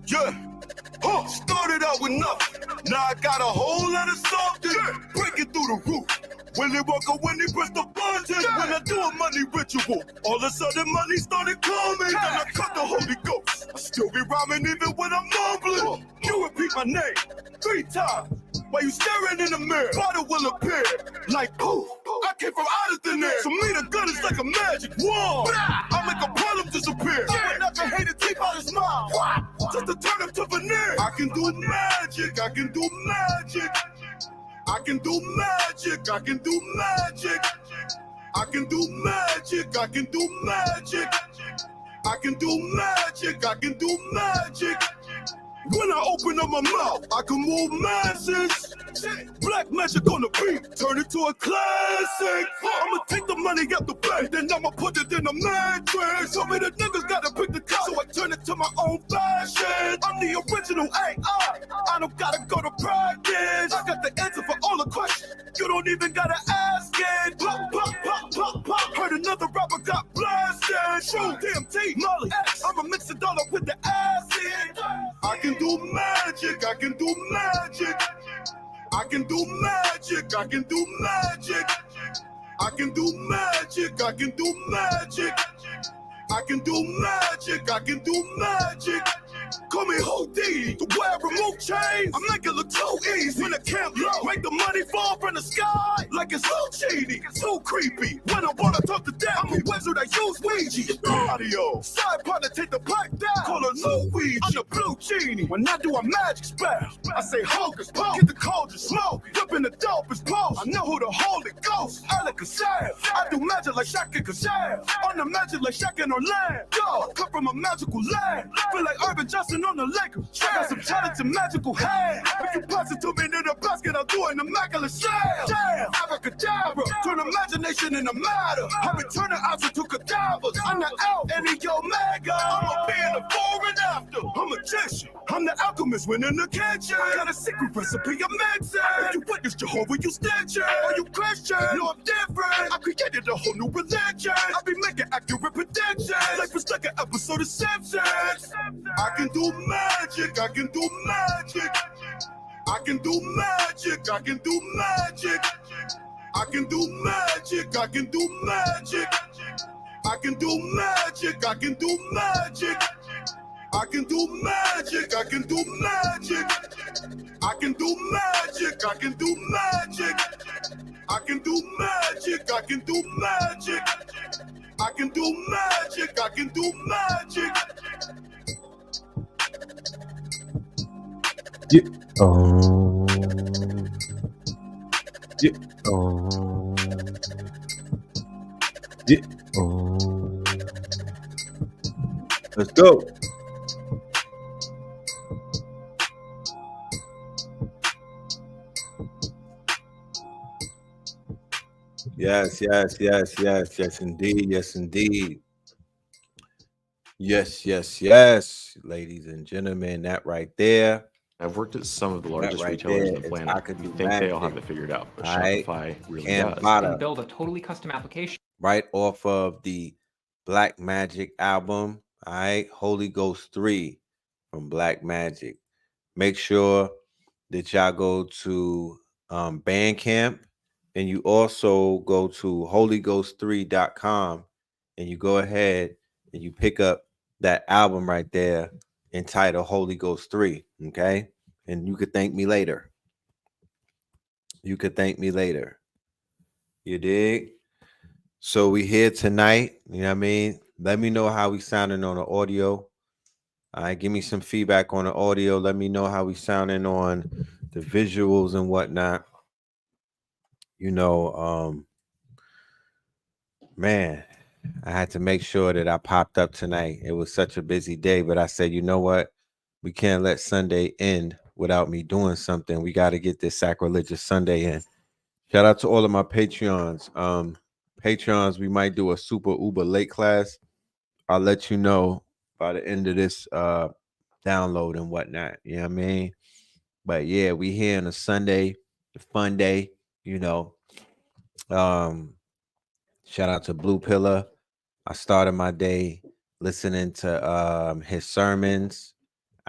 Yeah, started out with nothing. Now I got a whole lot of something. Breaking through the roof. Willy Wonka when he pressed the button. When I do a money ritual, all of a sudden money started coming. Then I cut the Holy Ghost. I still be rhyming even when I'm mumbling. You repeat my name 3 times. While you staring in the mirror, bottle will appear like poof. I came from out of thin air. So me the gun is like a magic wand. I make a problem disappear. I never hated teeth out his mouth. Just to turn him to veneer. I can do magic. I can do magic. I can do magic. I can do magic. I can do magic. I can do magic. I can do magic. I can do magic. When I open up my mouth, I can move masses. Black magic on the beat, turn it to a classic. I'ma take the money out the bank, then I'ma put it in the matrix. So many niggas gotta pick the car, so I turn it to my own fashion. I'm the original AI. I don't gotta go to practice. I got the answer for all the questions. You don't even gotta ask it. Pop, pop, pop, pop, pop. Heard another rapper got blasted. Shoot, DMT, Molly X. I'ma mix it all up with the acid. I can do magic. I can do magic. I can do magic. I can do magic. I can do magic. I can do magic. I can do magic. I can do magic. Call me Houdini, the way I remove chains, I make it look too easy. When the camp low, make the money fall from the sky like it's Houdini, too creepy. When I wanna talk to them, I'm a wizard, I use Ouija. Audio, side partner, take the pipe down, call her Luigi. I'm the blue genie, when I do a magic spell, I say hocus pocus, get the cold and smoke, whipping the dope is post. I know who the Holy Ghost, Alakazam. I do magic like Shaka Kazam, on the magic like Shaq and Orlando. I come from a magical land, feel like Urban Johnson on the Lakers. I got some talented magical hands. If you pass it to me in the basket, I'll do an immaculate slam. Damn, abracadabra, turn imagination into matter. I be turning odds into cadavers. I'm the Alpha and the Omega. I'ma be in the fore and after. I'm a magician. I'm the alchemist winning the kitchen. I got a secret recipe I'm mixing. If you witness Jehovah, you stitching. Are you Christian? No, I'm different. I created a whole new religion. I be making accurate predictions. Life is like an episode of Simpsons. I can do magic. I can do magic. I can do magic. I can do magic. I can do magic. I can do magic. I can do magic. I can do magic. I can do magic. I can do magic. I can do magic. I can do magic. I can do magic. I can do magic. I can do magic. I can do magic. Yeah. Oh. Yeah. Oh. Yeah. Oh. Let's go. Yes, yes, yes, yes, yes, indeed. Yes, indeed. Yes, yes, yes, ladies and gentlemen, that right there. I've worked at some of the largest right retailers there on the is planet. I Could You Do think they all have Magic. it figured out, but All right. Shopify really Cam does. Bada. And build a totally custom application. Right off of the Black Magic album. All right. Holy Ghost 3 from Black Magic. Make sure that y'all go to Bandcamp, and you also go to holyghost3.com, and you go ahead and you pick up that album right there entitled Holy Ghost 3. Okay. And you could thank me later. You could thank me later. You dig? So we here tonight. You know what I mean? Let me know how we sounding on the audio. All right, give me some feedback on the audio. Let me know how we sounding on the visuals and whatnot. You know, man, I had to make sure that I popped up tonight. It was such a busy day, but I said, you know what? We can't let Sunday end without me doing something. We got to get this Sacrilegious Sunday in. Shout out to all of my Patreons. Patreons, we might do a super uber late class. I'll let you know by the end of this download and whatnot. You know what I mean? But yeah, we here on a Sunday, the fun day, you know. Shout out to Blue Pillar. I started my day listening to his sermons.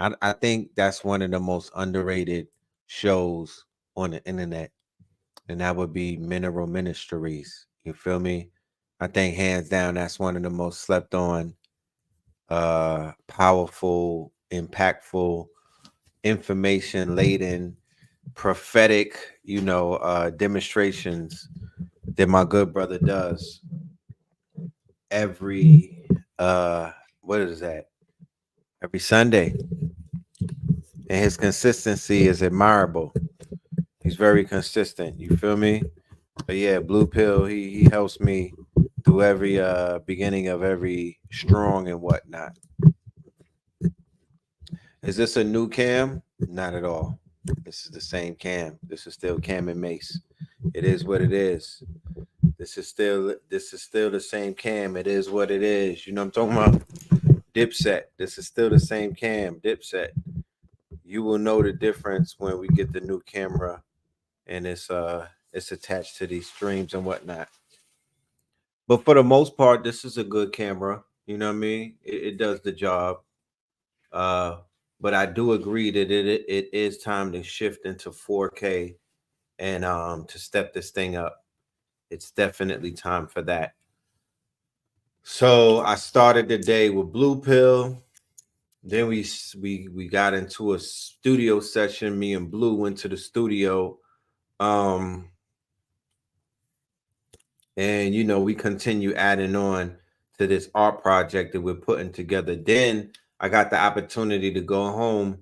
I think that's one of the most underrated shows on the internet, and that would be Mineral Ministries. You feel me? I think hands down that's one of the most slept on, powerful, impactful, information laden, prophetic, demonstrations that my good brother does every what is that? Every Sunday. And his consistency is admirable. He's very consistent. You feel me? But yeah, Blue Pill, he helps me through every beginning of every strong and whatnot. Is this a new cam? Not at all. This is the same cam. This is still Cam and Mace. It is what it is. This is still the same cam. It is what it is. You know what I'm talking about? Dipset. This is still the same cam. Dipset. You will know the difference when we get the new camera and it's attached to these streams and whatnot. But for the most part, this is a good camera. You know what I mean? It does the job. But I do agree that it is time to shift into 4K and to step this thing up. It's definitely time for that. So I started the day with Blue Pill. Then we got into a studio session. Me and Blue went to the studio. And we continue adding on to this art project that we're putting together. Then I got the opportunity to go home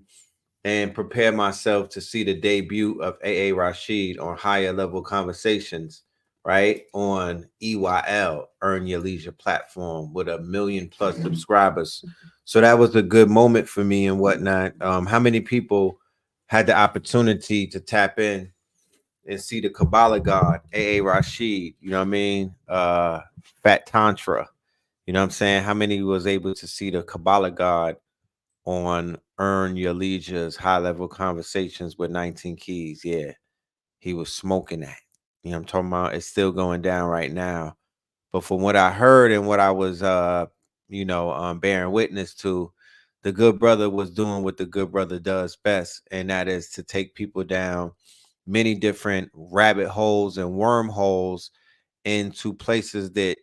and prepare myself to see the debut of AA Rashid on Higher Level Conversations, right? On EYL, Earn Your Leisure platform with 1 million+ subscribers. So that was a good moment for me and whatnot. How many people had the opportunity to tap in and see the Kabbalah God, AA Rashid, you know what I mean? Fat Tantra, you know what I'm saying? How many was able to see the Kabbalah God on Earn Your Leisure's High Level Conversations with 19 Keys? Yeah, he was smoking that. You know what I'm talking about? It's still going down right now. But from what I heard and what I was, bearing witness to, the good brother was doing what the good brother does best, and that is to take people down many different rabbit holes and wormholes into places that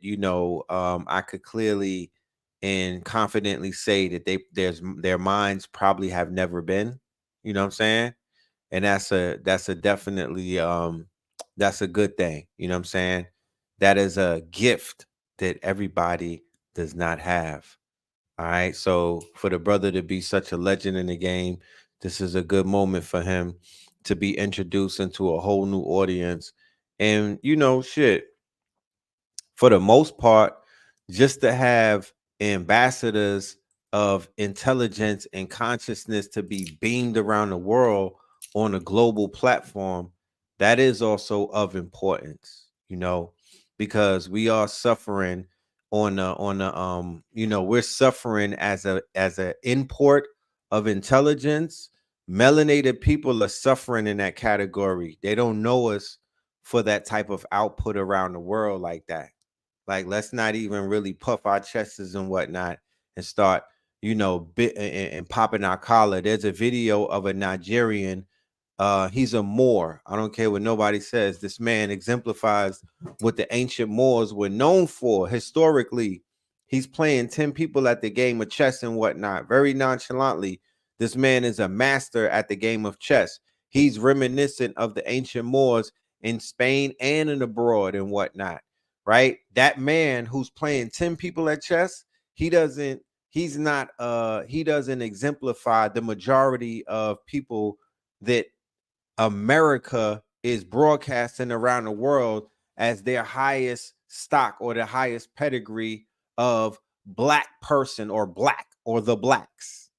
I could clearly and confidently say that their minds probably have never been. You know what I'm saying? And that's a definitely that's a good thing. You know what I'm saying? That is a gift that everybody does not have. All right. So for the brother to be such a legend in the game, this is a good moment for him to be introduced into a whole new audience. And shit, for the most part, just to have ambassadors of intelligence and consciousness to be beamed around the world on a global platform, that is also of importance, because we are suffering we're suffering as a import of intelligence. Melanated people are suffering in that category. They don't know us for that type of output around the world like that. Like, let's not even really puff our chests and whatnot and start, and popping our collar. There's a video of a Nigerian. He's a Moor. I don't care what nobody says. This man exemplifies what the ancient Moors were known for historically. He's playing 10 people at the game of chess and whatnot, very nonchalantly. This man is a master at the game of chess. He's reminiscent of the ancient Moors in Spain and in abroad and whatnot. Right? That man who's playing 10 people at chess, he doesn't exemplify the majority of people that America is broadcasting around the world as their highest stock or the highest pedigree of black person or black or the blacks,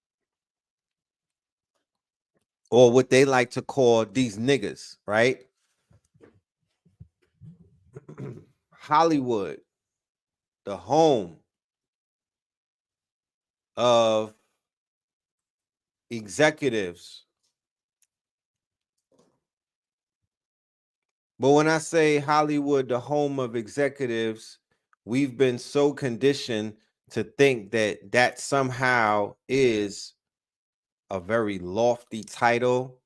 or what they like to call these niggas, right? Hollywood, the home of executives. But when I say Hollywood, the home of executives, we've been so conditioned to think that somehow is a very lofty title,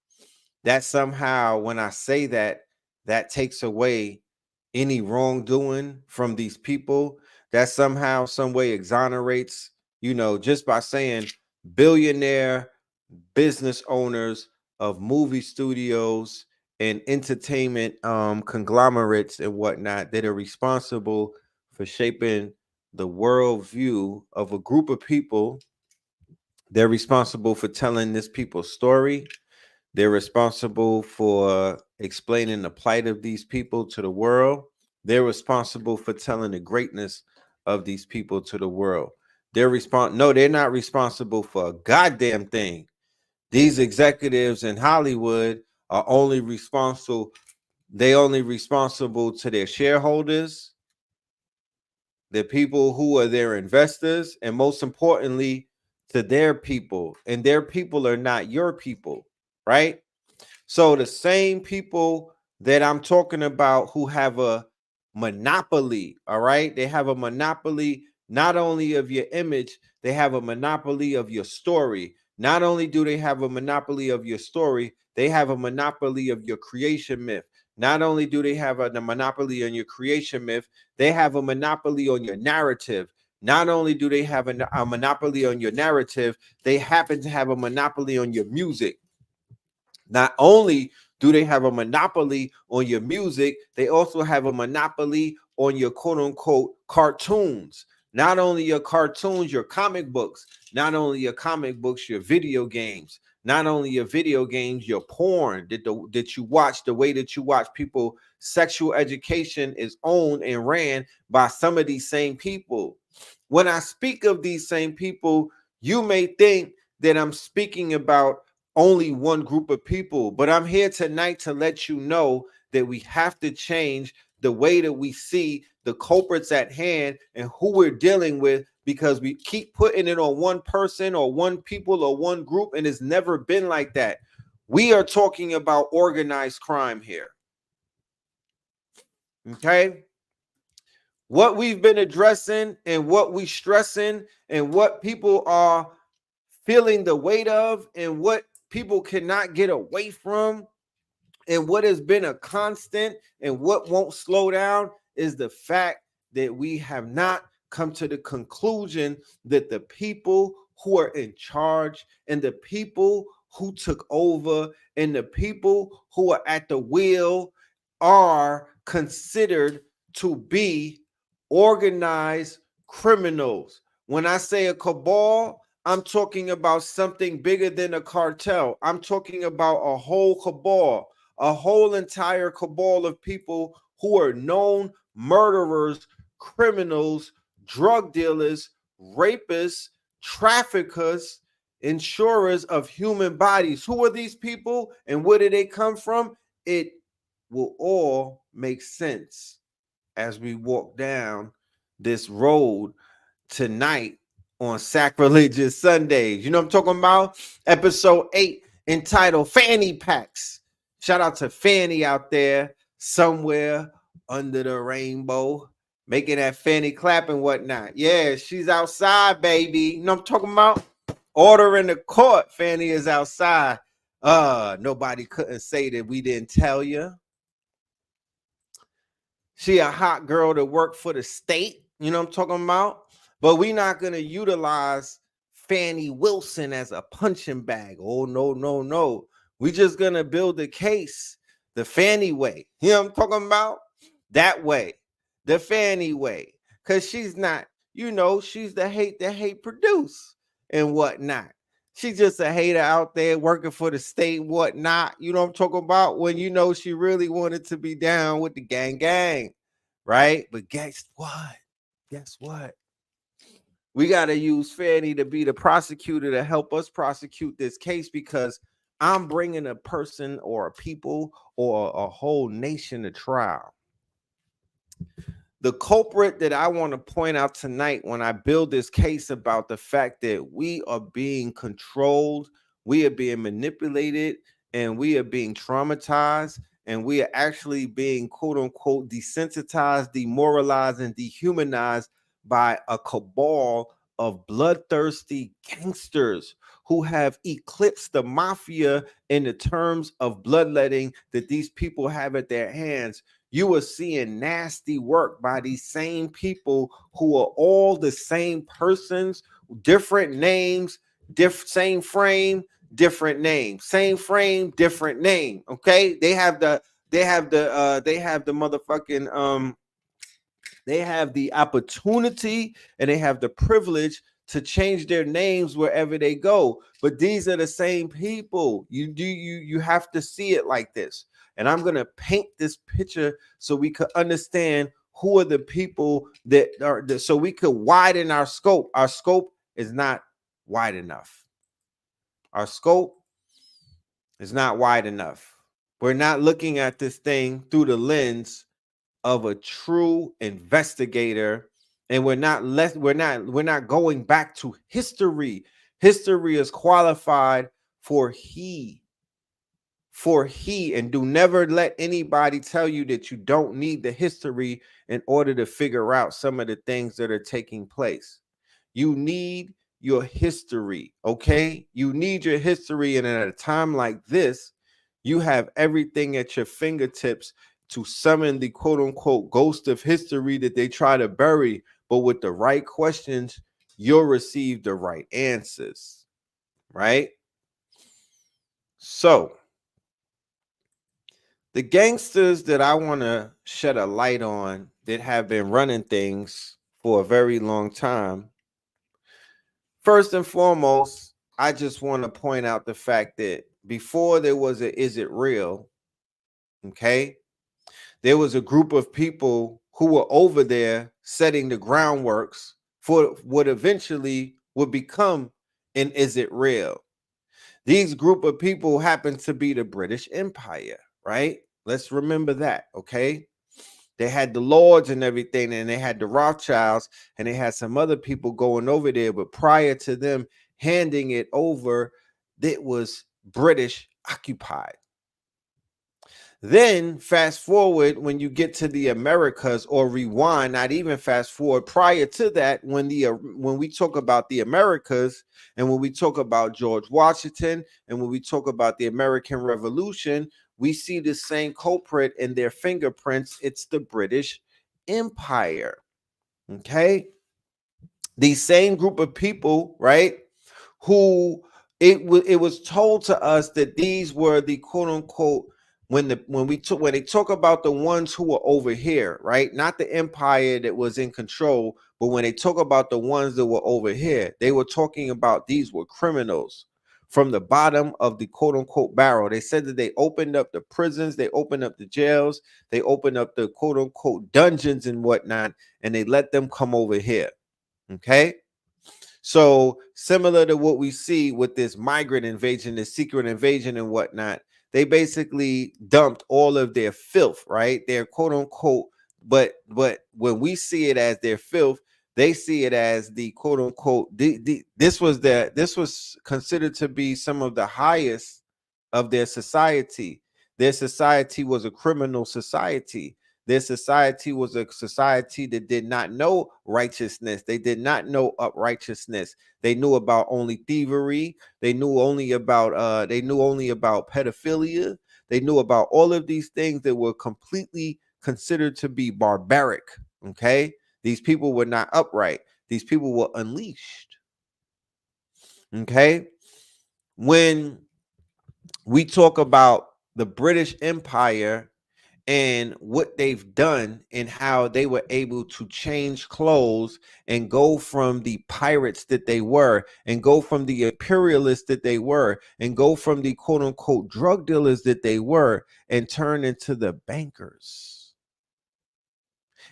that somehow, when I say that, that takes away any wrongdoing from these people, that somehow, some way exonerates, just by saying billionaire business owners of movie studios and entertainment conglomerates and whatnot that are responsible for shaping the worldview of a group of people. They're responsible for telling this people's story. They're responsible for explaining the plight of these people to the world. They're responsible for telling the greatness of these people to the world. They're not responsible for a goddamn thing. These executives in Hollywood are only responsible to their shareholders, the people who are their investors, and most importantly, to their people. And their people are not your people, right? So the same people that I'm talking about who have a monopoly, all right? They have a monopoly not only of your image, they have a monopoly of your story. Not only do they have a monopoly of your story, they have a monopoly of your creation myth. Not only do they have a monopoly on your creation myth, they have a monopoly on your narrative. Not only do they have a monopoly on your narrative, they happen to have a monopoly on your music. Not only do they have a monopoly on your music, they also have a monopoly on your quote unquote cartoons. Not only your cartoons, your comic books, not only your comic books, your video games, not only your video games, your porn that you watch, the way that you watch people. Sexual education is owned and ran by some of these same people. When I speak of these same people, you may think that I'm speaking about only one group of people, but I'm here tonight to let you know that we have to change the way that we see the culprits at hand and who we're dealing with, because we keep putting it on one person or one people or one group, and it's never been like that. We are talking about organized crime here. Okay? What we've been addressing and what we stressing and what people are feeling the weight of and what people cannot get away from and what has been a constant and what won't slow down is the fact that we have not come to the conclusion that the people who are in charge and the people who took over and the people who are at the wheel are considered to be organized criminals. When I say a cabal, I'm talking about something bigger than a cartel. I'm talking about a whole cabal, a whole entire cabal of people who are known murderers, criminals, drug dealers, rapists, traffickers, insurers of human bodies. Who are these people and where did they come from? It will all make sense as we walk down this road tonight on Sacrilegious Sundays. You know what I'm talking about? Episode 8 entitled Fanny Packs. Shout out to Fanny out there somewhere under the rainbow, making that fanny clap and whatnot. Yeah, she's outside, baby. You know what I'm talking about? Order in the court. Fanny is outside. Nobody couldn't say that we didn't tell you. She a hot girl to work for the state. You know what I'm talking about? But we're not going to utilize Fannie Wilson as a punching bag. Oh, no, no, no. We just going to build a case the Fannie way. You know what I'm talking about? That way. The Fannie way. Because she's not, she's the hate produce and whatnot. She's just a hater out there working for the state, whatnot. You know what I'm talking about? When she really wanted to be down with the gang, right? But guess what? We got to use Fanny to be the prosecutor to help us prosecute this case, because I'm bringing a person or a people or a whole nation to trial. The culprit that I want to point out tonight when I build this case about the fact that we are being controlled, we are being manipulated, and we are being traumatized, and we are actually being quote unquote desensitized, demoralized, and dehumanized by a cabal of bloodthirsty gangsters who have eclipsed the mafia in the terms of bloodletting that these people have at their hands. You are seeing nasty work by these same people who are all the same persons, different names, same frame, different name, same frame, different name. Okay, they have the motherfucking they have the opportunity and they have the privilege to change their names wherever they go. But these are the same people. You have to see it like this. And I'm gonna paint this picture so we could understand who are the people that are so we could widen our scope. Our scope is not wide enough. Our scope is not wide enough. We're not looking at this thing through the lens of a true investigator, and we're not going back to history. History is qualified for he, and do never let anybody tell you that you don't need the history in order to figure out some of the things that are taking place. You need your history, okay? You need your history, and at a time like this, you have everything at your fingertips to summon the quote-unquote ghost of history that they try to bury. But with the right questions, you'll receive the right answers, right? So the gangsters that I want to shed a light on that have been running things for a very long time, first and foremost, I just want to point out the fact that before there was a Is It Real, okay, there was a group of people who were over there setting the groundworks for what eventually would become an Is It Real. These group of people happen to be the British Empire, right? Let's remember that, okay? They had the lords and everything, and they had the Rothschilds, and they had some other people going over there. But prior to them handing it over, it was British occupied. Then fast forward when you get to the Americas, or rewind, not even fast forward. Prior to that, when we talk about the Americas, and when we talk about George Washington, and when we talk about the American Revolution, we see the same culprit in their fingerprints. It's the British Empire. Okay, these same group of people, right? Who it was told to us that these were the quote unquote when they talk about the ones who were over here, right? Not the empire that was in control, but when they talk about the ones that were over here, they were talking about these were criminals from the bottom of the quote unquote barrel. They said that they opened up the prisons, they opened up the jails, they opened up the quote unquote dungeons and whatnot, and they let them come over here. Okay. So similar to what we see with this migrant invasion, this secret invasion and whatnot, they basically dumped all of their filth, right? Their quote unquote, but when we see it as their filth, they see it as the quote unquote, this was considered to be some of the highest of their society. Their society was a criminal society. Their society was a society that did not know righteousness. They did not know uprightness. They knew about only thievery. They knew only about pedophilia. They knew about all of these things that were completely considered to be barbaric. Okay, these people were not upright. These people were unleashed. Okay, when we talk about the British Empire and what they've done and how they were able to change clothes and go from the pirates that they were, and go from the imperialists that they were, and go from the quote unquote drug dealers that they were, and turn into the bankers,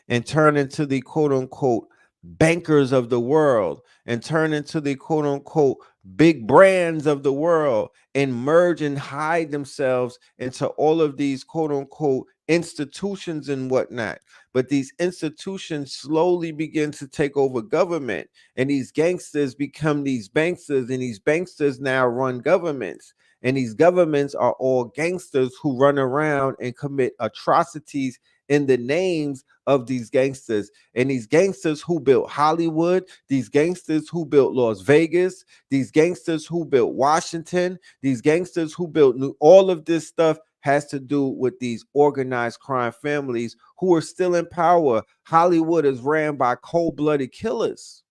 and turn into the quote unquote bankers of the world, and turn into the quote unquote big brands of the world, and merge and hide themselves into all of these quote unquote institutions and whatnot. but these institutions slowly begin to take over government, and these gangsters become these banksters, and these banksters now run governments, and these governments are all gangsters who run around and commit atrocities in the names of these gangsters. And these gangsters who built Hollywood, these gangsters who built Las Vegas, these gangsters who built Washington, these gangsters who built all of this stuff has to do with these organized crime families who are still in power. Hollywood is ran by cold-blooded killers.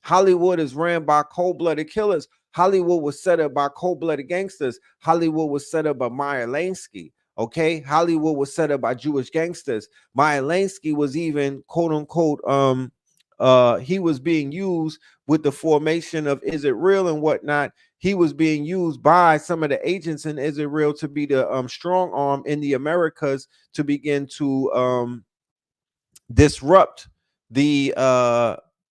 Hollywood is ran by cold-blooded killers. Hollywood was set up by cold-blooded gangsters. Hollywood was set up by Meyer Lansky. Okay, Hollywood was set up by Jewish gangsters. Meyer Lansky was even quote unquote he was being used with the formation of Is It Real and whatnot. He was being used by some of the agents in Is It Real to be the strong arm in the Americas to begin to disrupt the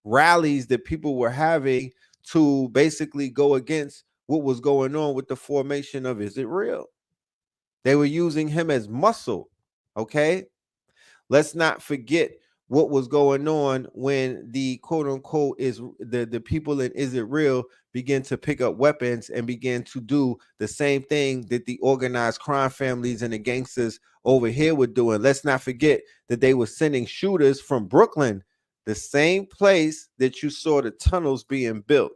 rallies that people were having to basically go against what was going on with the formation of Is It Real. They were using him as muscle. Okay, let's not forget what was going on when the quote unquote is the people in Is It Real begin to pick up weapons and begin to do the same thing that the organized crime families and the gangsters over here were doing. Let's not forget that they were sending shooters from Brooklyn, the same place that you saw the tunnels being built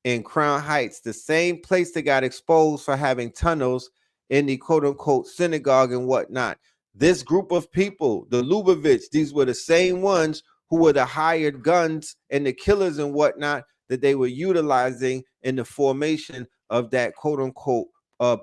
in Crown Heights, the same place that got exposed for having tunnels in the quote unquote synagogue and whatnot. This group of people, the Lubavitch, these were the same ones who were the hired guns and the killers and whatnot that they were utilizing in the formation of that quote unquote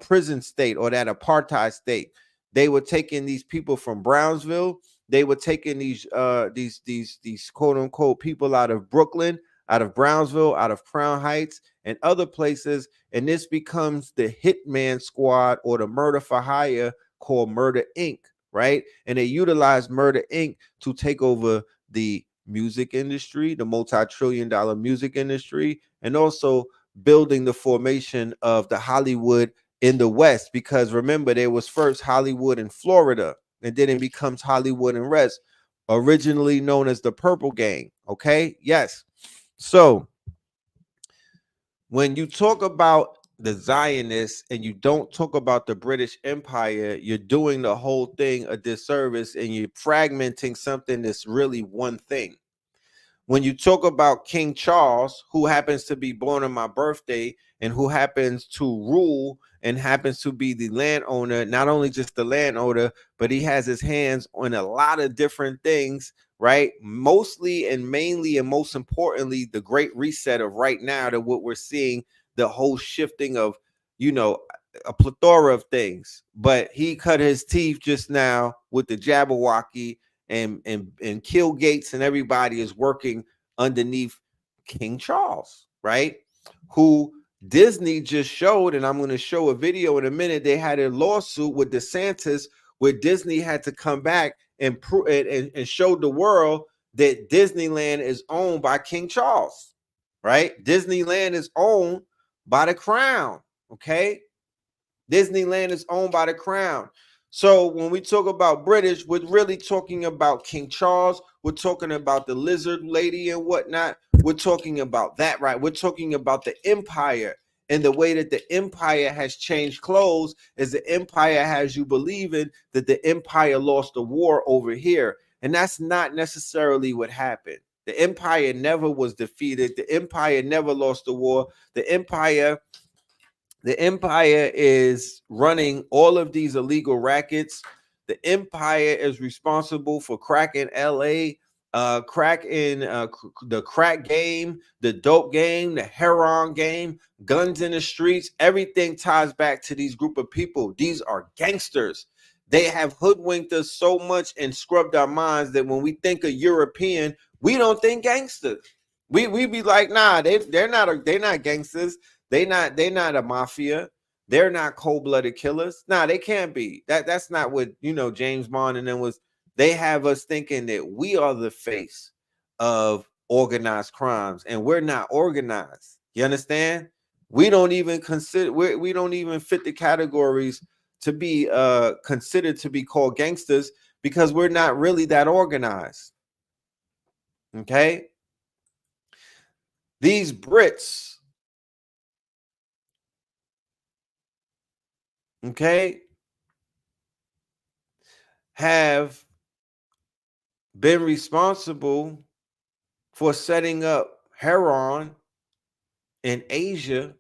prison state or that apartheid state. They were taking these people from Brownsville. They were taking these quote unquote people out of Brooklyn, out of Brownsville, out of Crown Heights, and other places. And this becomes the hitman squad or the murder for hire called Murder Inc., right? And they utilize Murder Inc. to take over the music industry, the multi-trillion-dollar music industry, and also building the formation of the Hollywood in the West. Because remember, there was first Hollywood in Florida, and then it becomes Hollywood in West, originally known as the Purple Gang. Okay, yes. So when you talk about the Zionists and you don't talk about the British Empire, you're doing the whole thing a disservice and you're fragmenting something that's really one thing. When you talk about King Charles, who happens to be born on my birthday and who happens to rule and happens to be the landowner, not only just the landowner, but he has his hands on a lot of different things, right? Mostly and mainly and most importantly, the great reset of right now to what we're seeing, the whole shifting of, you know, a plethora of things. But he cut his teeth just now with the Jabberwocky, and Kill Gates and everybody is working underneath King Charles, right? Who Disney just showed, and I'm going to show a video in a minute. They had a lawsuit with DeSantis where Disney had to come back and show the world that Disneyland is owned by King Charles, right? Disneyland is owned by the crown, okay? Disneyland is owned by the crown. So when we talk about British, we're really talking about King Charles. We're talking about the lizard lady and whatnot. We're talking about that, right? We're talking about the empire, and the way that the empire has changed clothes is the empire has you believing that the empire lost the war over here. And that's not necessarily what happened. The empire never was defeated. The empire never lost the war. The empire is running all of these illegal rackets. The empire is responsible for crack in LA, crack in the crack game, the dope game, the heroin game, guns in the streets. Everything ties back to these group of people. These are gangsters. They have hoodwinked us so much and scrubbed our minds that when we think of European, we don't think gangsters. We be like, nah, they're not gangsters. They're not a mafia. They're not cold-blooded killers. Nah, they can't be. That's not what, you know, James Bond and them was. They have us thinking that we are the face of organized crimes, and we're not organized. You understand? We don't even consider, we don't even fit the categories to be considered to be called gangsters, because we're not really that organized. Okay? These Brits, okay, have been responsible for setting up heroin in Asia,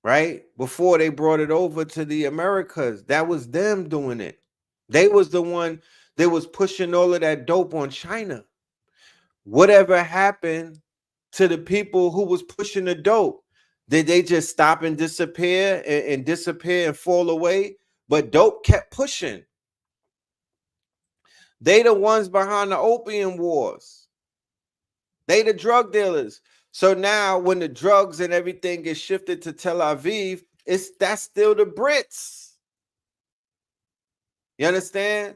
right? Before they brought it over to the Americas. That was them doing it. They was the one that was pushing all of that dope on China. Whatever happened to the people who was pushing the dope? Did they just stop and disappear and disappear and fall away? But dope kept pushing. They the ones behind the opium wars. They the drug dealers. So now when the drugs and everything gets shifted to Tel Aviv, that's still the Brits. You understand?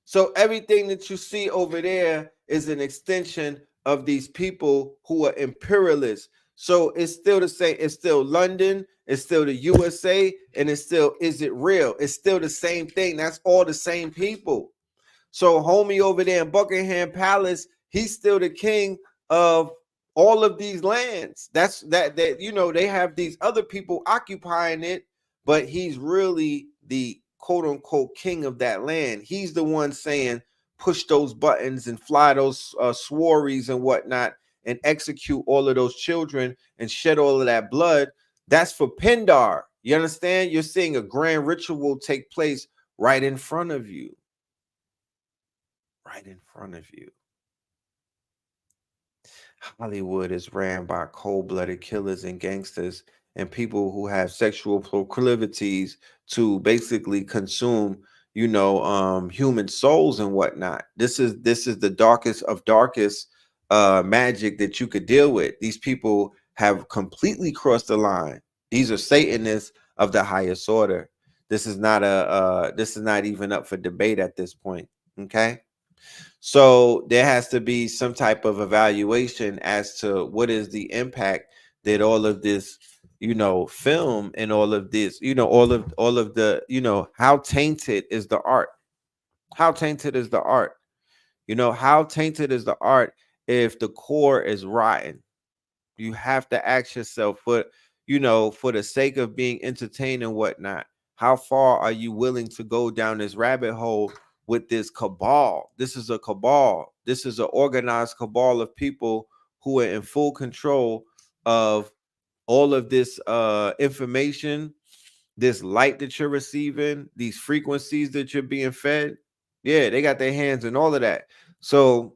So everything that you see over there is an extension of these people who are imperialists. So it's still the same. It's still London. It's still the USA. And it's still, is it real? It's still the same thing. That's all the same people. So homie over there in Buckingham Palace, he's still the king of all of these lands. That's that you know, they have these other people occupying it, but he's really the quote unquote king of that land. He's the one saying push those buttons and fly those swarries and whatnot and execute all of those children and shed all of that blood. That's for Pindar. You understand? You're seeing a grand ritual take place right in front of you. Right in front of you. Hollywood is ran by cold-blooded killers and gangsters and people who have sexual proclivities to basically consume, you know, human souls and whatnot. This is the darkest of darkest magic that you could deal with. These people have completely crossed the line. These are Satanists of the highest order. This is not even up for debate at this point. Okay. So there has to be some type of evaluation as to what is the impact that all of this, you know, film and all of this, you know, all of the, you know, how tainted is the art? How tainted is the art? You know, how tainted is the art if the core is rotten? You have to ask yourself, for, you know, for the sake of being entertained and whatnot, how far are you willing to go down this rabbit hole with this cabal? This is a cabal. This is an organized cabal of people who are in full control of all of this information, this light that you're receiving, these frequencies that you're being fed. Yeah, they got their hands in all of that. So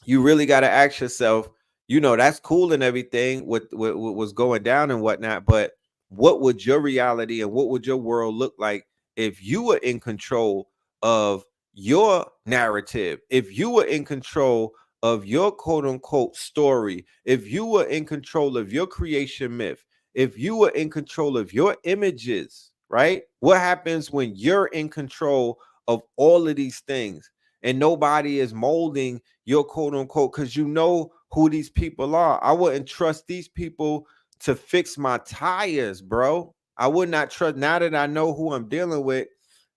you really got to ask yourself, you know, that's cool and everything with what was going down and whatnot, but what would your reality and what would your world look like if you were in control of your narrative, if you were in control of your quote unquote story, if you were in control of your creation myth, if you were in control of your images, right? What happens when you're in control of all of these things and nobody is molding your quote unquote, because you know who these people are? I wouldn't trust these people to fix my tires, bro. I would not trust, now that I know who I'm dealing with,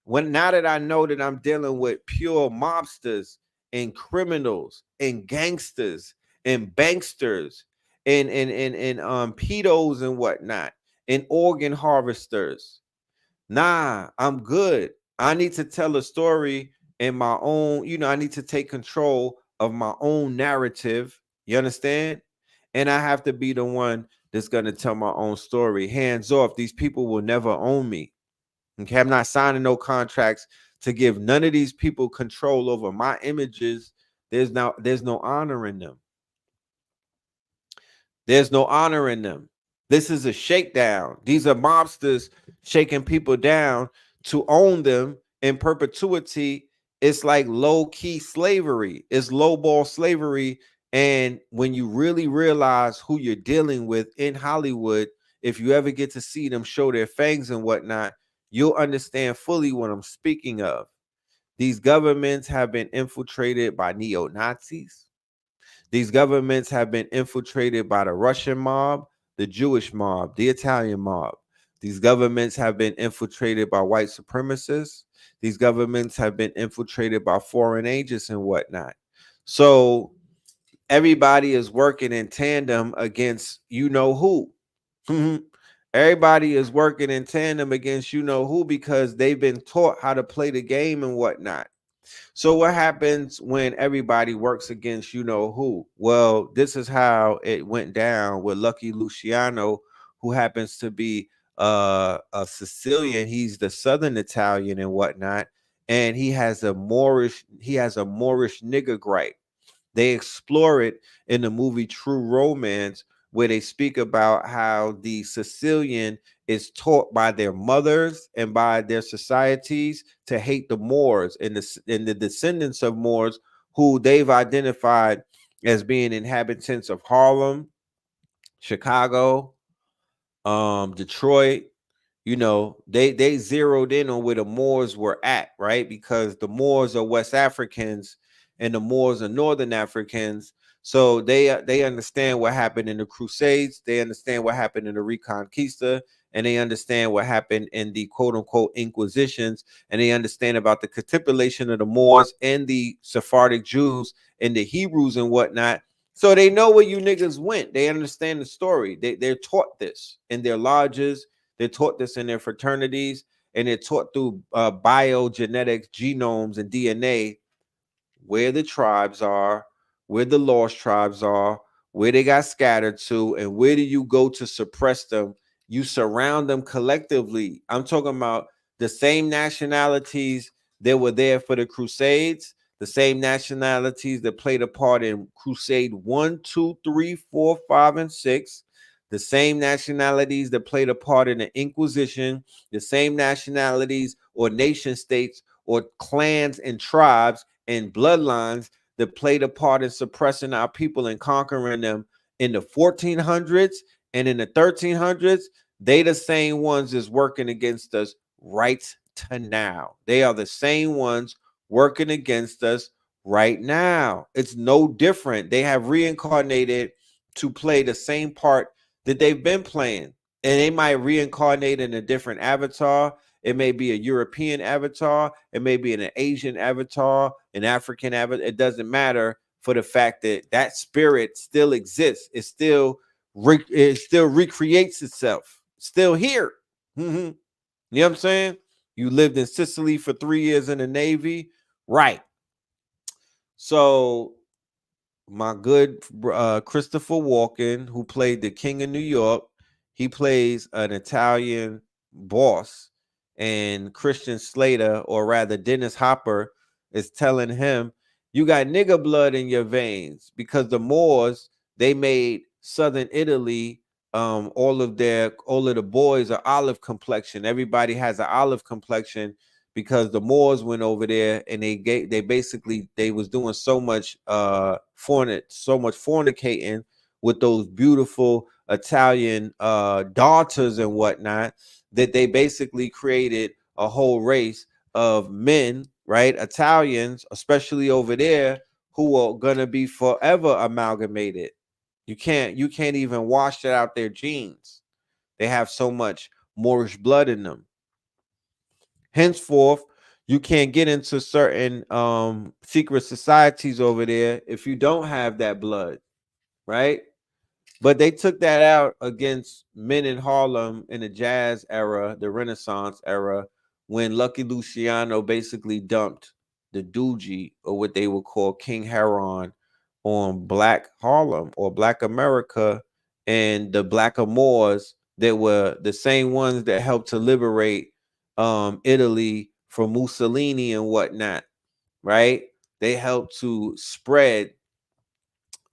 now that I know that I'm dealing with pure mobsters and criminals and gangsters and banksters and pedos and whatnot and organ harvesters. Nah, I'm good. I need to tell a story in my own, you know, I need to take control of my own narrative. You understand? And I have to be the one that's going to tell my own story. Hands off. These people will never own me. Okay. I'm not signing no contracts to give none of these people control over my images. There's no honor in them. There's no honor in them. This is a shakedown. These are mobsters shaking people down to own them in perpetuity. It's like low-key slavery. It's low-ball slavery. And when you really realize who you're dealing with in Hollywood, if you ever get to see them show their fangs and whatnot, you'll understand fully what I'm speaking of. These governments have been infiltrated by neo-Nazis. These governments have been infiltrated by the Russian mob, the Jewish mob, the Italian mob. These governments have been infiltrated by white supremacists. These governments have been infiltrated by foreign agents and whatnot. So everybody is working in tandem against you know who. Everybody is working in tandem against you know who because they've been taught how to play the game and whatnot. So what happens when everybody works against you know who? Well, this is how it went down with Lucky Luciano, who happens to be a Sicilian. He's the Southern Italian and whatnot, and he has a Moorish nigger gripe. They explore it in the movie True Romance, where they speak about how the Sicilian is taught by their mothers and by their societies to hate the Moors and the descendants of Moors who they've identified as being inhabitants of Harlem, Chicago, Detroit. You know, they zeroed in on where the Moors were at, right? Because the Moors are West Africans and the Moors are Northern Africans. So they understand what happened in the Crusades, they understand what happened in the Reconquista, and they understand what happened in the quote unquote Inquisitions, and they understand about the capitulation of the Moors and the Sephardic Jews and the Hebrews and whatnot. So they know where you niggas went. They understand the story. They're taught this in their lodges. They're taught this in their fraternities, and they're taught through biogenetics, genomes, and DNA where the tribes are, where the lost tribes are, where they got scattered to, and where do you go to suppress them? You surround them collectively. I'm talking about the same nationalities that were there for the Crusades, the same nationalities that played a part in Crusade 1, 2, 3, 4, 5, and 6, the same nationalities that played a part in the Inquisition, the same nationalities or nation states or clans and tribes and bloodlines that played a part in suppressing our people and conquering them in the 1400s and in the 1300s. They the same ones is working against us right to now. They are the same ones working against us right now. It's no different. They have reincarnated to play the same part that they've been playing, and they might reincarnate in a different avatar. It may be a European avatar. It may be an Asian avatar, an African avatar. It doesn't matter, for the fact that that spirit still exists. It still recreates itself. Still here. You know what I'm saying? You lived in Sicily for 3 years in the Navy, right? So my good Christopher Walken, who played the King of New York, he plays an Italian boss, and Christian Slater, or rather Dennis Hopper, is telling him, you got nigger blood in your veins, because the Moors, they made southern Italy, all of the boys are olive complexion. Everybody has an olive complexion because the Moors went over there and they was doing so much fornicating with those beautiful Italian daughters and whatnot, that they basically created a whole race of men, right? Italians, especially over there, who are gonna be forever amalgamated. You can't even wash it out their genes. They have so much Moorish blood in them. Henceforth, you can't get into certain secret societies over there if you don't have that blood, right? But they took that out against men in Harlem in the jazz era, the Renaissance era, when Lucky Luciano basically dumped the doogie, or what they would call King Heron, on Black Harlem or Black America, and the Black Moors that were the same ones that helped to liberate Italy from Mussolini and whatnot, right? They helped to spread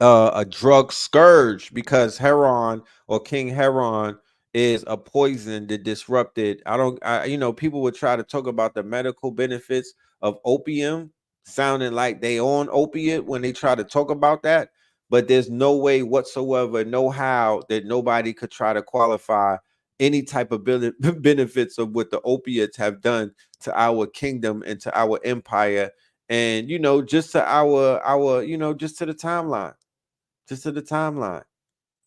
a drug scourge, because heron, or King Heron, is a poison that disrupted. People would try to talk about the medical benefits of opium, sounding like they on opiate when they try to talk about that. But there's no way whatsoever, no how, that nobody could try to qualify any type of benefits of what the opiates have done to our kingdom and to our empire, and just to our just to the timeline,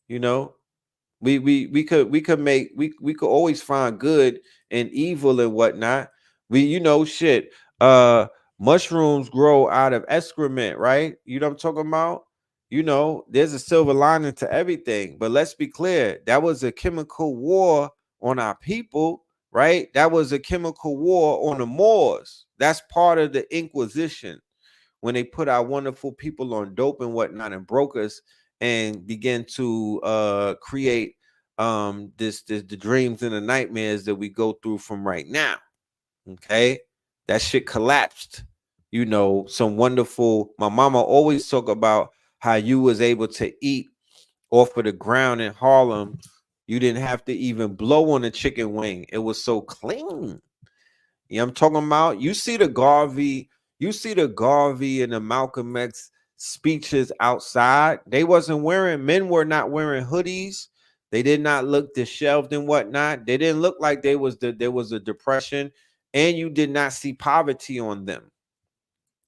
you know. We could always find good and evil and whatnot. Shit. Mushrooms grow out of excrement, right? You know what I'm talking about? There's a silver lining to everything. But let's be clear, that was a chemical war on our people, right? That was a chemical war on the Moors. That's part of the Inquisition, when they put our wonderful people on dope and whatnot and broke us and began to create the dreams and the nightmares that we go through from right now. Okay, that shit collapsed. Some wonderful. My mama always talk about how you was able to eat off of the ground in Harlem. You didn't have to even blow on a chicken wing. It was so clean. I'm talking about. You see the Garvey and the Malcolm X speeches outside. Men were not wearing hoodies. They did not look disheveled and whatnot. They didn't look like there was a depression, and you did not see poverty on them.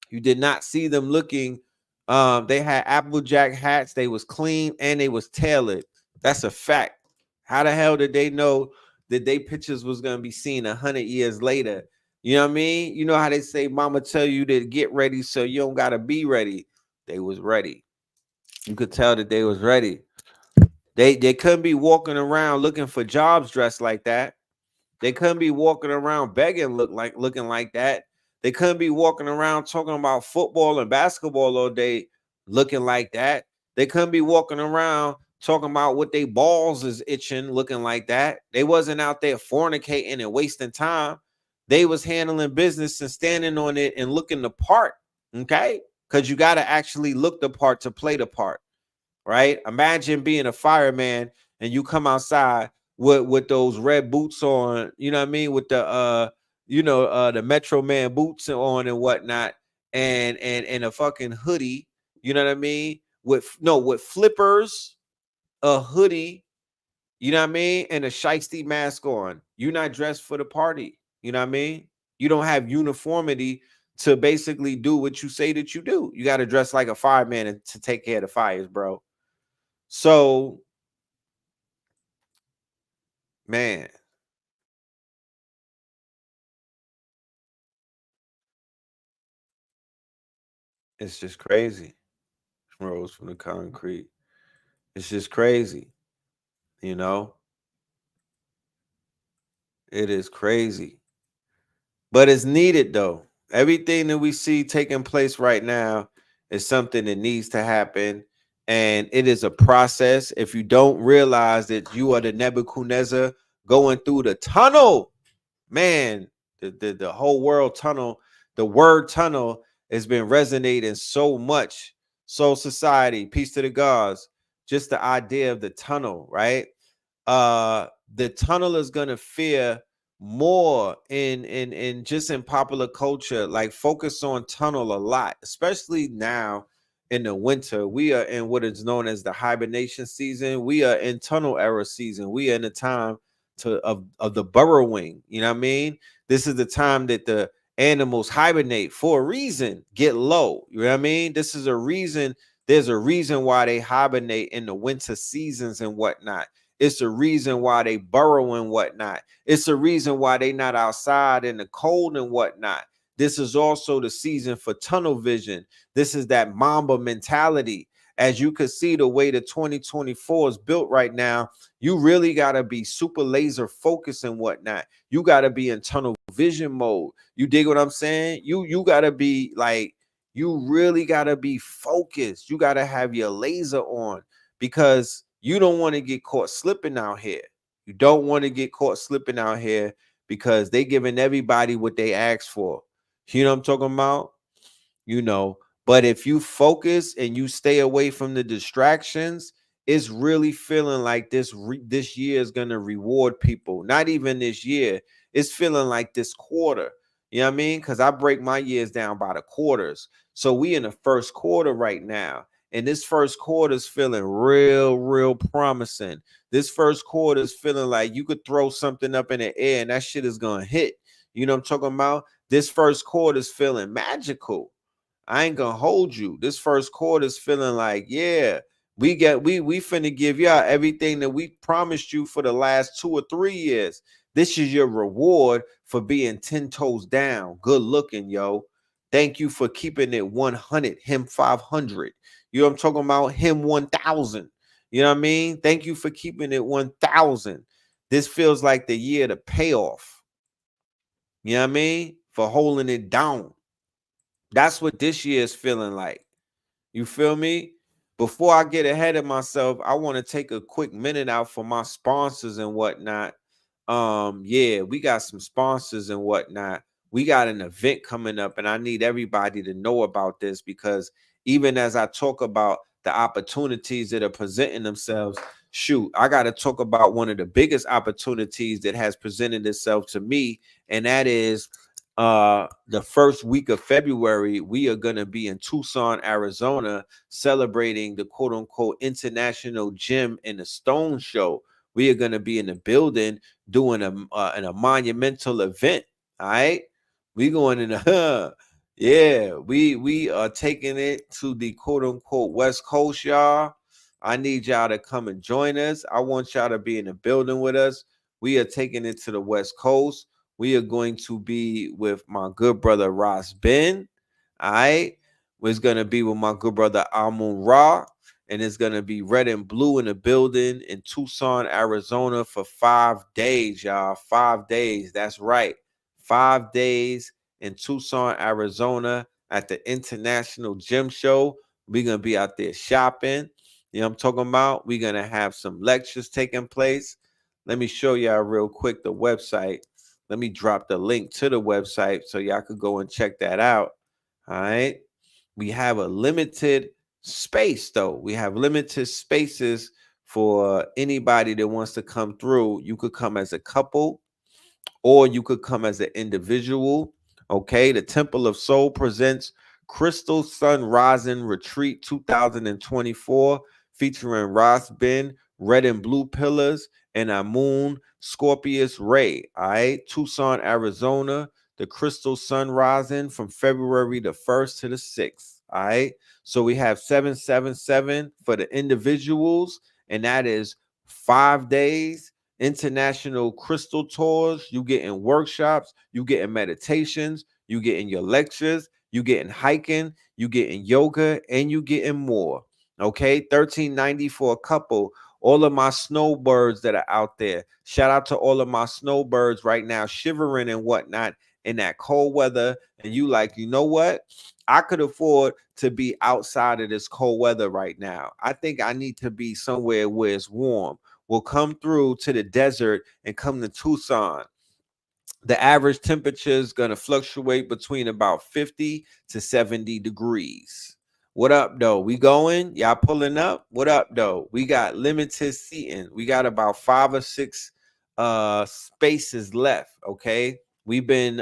You did not see them looking. They had Applejack hats. They was clean and they was tailored. That's a fact. How the hell did they know that they pictures was gonna be seen 100 years later? You know what I mean? You know how they say, "Mama tell you to get ready, so you don't gotta be ready." They was ready. You could tell that they was ready. They couldn't be walking around looking for jobs dressed like that. They couldn't be walking around begging looking like that. They couldn't be walking around talking about football and basketball all day looking like that. They couldn't be walking around talking about what they balls is itching looking like that. They wasn't out there fornicating and wasting time. They was handling business and standing on it and looking the part. Okay? Because you got to actually look the part to play the part. Right? Imagine being a fireman and you come outside with those red boots on, you know what I mean, with the the Metro Man boots on and whatnot, and a fucking hoodie, you know what I mean, with flippers, a hoodie, you know what I mean, and a shiesty mask on. You're not dressed for the party, you know what I mean. You don't have uniformity to basically do what you say that you do. You got to dress like a fireman to take care of the fires, bro. So, man, it's just crazy. Rose from the concrete. It's just crazy. You know, it is crazy, but it's needed though. Everything that we see taking place right now is something that needs to happen. And it is a process. If you don't realize that you are the Nebuchadnezzar going through the tunnel, man, the whole world tunnel, the word tunnel has been resonating so much. Soul Society, peace to the gods, just the idea of the tunnel, right? The tunnel is gonna fear more in just in popular culture, like focus on tunnel a lot, especially now in the winter. We are in what is known as the hibernation season. We are in tunnel era season. We are in the time of the burrowing. You know what I mean? This is the time that the animals hibernate for a reason, get low. You know what I mean? This is a reason. There's a reason why they hibernate in the winter seasons and whatnot. It's the reason why they burrow and whatnot. It's the reason why they not outside in the cold and whatnot. This is also the season for tunnel vision. This is that Mamba mentality. As you can see, the way the 2024 is built right now, you really got to be super laser focused and whatnot. You got to be in tunnel vision mode. You dig what I'm saying? You got to be like, you really got to be focused. You got to have your laser on, because you don't want to get caught slipping out here. You don't want to get caught slipping out here because they giving everybody what they ask for. You know what I'm talking about? But if you focus and you stay away from the distractions, it's really feeling like this year is going to reward people. Not even this year. It's feeling like this quarter. You know what I mean? Because I break my years down by the quarters. So we in the first quarter right now. And this first quarter is feeling real promising. This first quarter is feeling like you could throw something up in the air and that shit is going to hit. You know what I'm talking about? This first quarter is feeling magical. I ain't gonna hold you. This first quarter is feeling like, yeah, We finna give y'all everything that we promised you for the last 2 or 3 years. This is your reward for being 10 toes down. Good looking, yo. Thank you for keeping it 100, him 500. You know what I'm talking about? Him 1,000. You know what I mean? Thank you for keeping it 1,000. This feels like the year to pay off. You know what I mean? For holding it down. That's what this year is feeling like. You feel me? Before I get ahead of myself, I want to take a quick minute out for my sponsors and whatnot. Yeah, we got some sponsors and whatnot. We got an event coming up, and I need everybody to know about this, because even as I talk about the opportunities that are presenting themselves, shoot, I got to talk about one of the biggest opportunities that has presented itself to me, and that is the first week of February. We are going to be in Tucson, Arizona, celebrating the quote unquote international gym and the stone show. We are going to be in the building doing a monumental event. All right, we going in a yeah, we are taking it to the quote unquote West Coast, y'all. I need y'all to come and join us. I want y'all to be in the building with us. We are taking it to the West Coast. We are going to be with my good brother Ross Ben. All right. It's going to be with my good brother Amun Ra. And it's going to be red and blue in the building in Tucson, Arizona for 5 days, y'all. 5 days. That's right. 5 days in Tucson, Arizona at the International Gym Show. We're going to be out there shopping. You know what I'm talking about? We're going to have some lectures taking place. Let me show y'all real quick the website. Let me drop the link to the website so y'all could go and check that out. All right. We have a limited space, though. We have limited spaces for anybody that wants to come through. You could come as a couple, or you could come as an individual. Okay. The Temple of Soul presents Crystal Sun Rising Retreat 2024, featuring Ross Ben, Red and Blue Pillars, and Amun Scorpius Ray. All right. Tucson, Arizona. The Crystal Sun Rising from February the 1st to the 6th. All right. So we have 777 for the individuals, and that is 5 days. International crystal tours. You getting workshops, you getting meditations, you getting your lectures, you getting hiking, you getting yoga, and you getting more. Okay, $13.90 for a couple. All of my snowbirds that are out there. Shout out to all of my snowbirds right now, shivering and whatnot in that cold weather. And you like, you know what? I could afford to be outside of this cold weather right now. I think I need to be somewhere where it's warm. Will come through to the desert and come to Tucson. The average temperature is going to fluctuate between about 50 to 70 degrees. What up, though? We going? Y'all pulling up? What up, though? We got limited seating. We got about 5 or 6 spaces left. Okay. We've been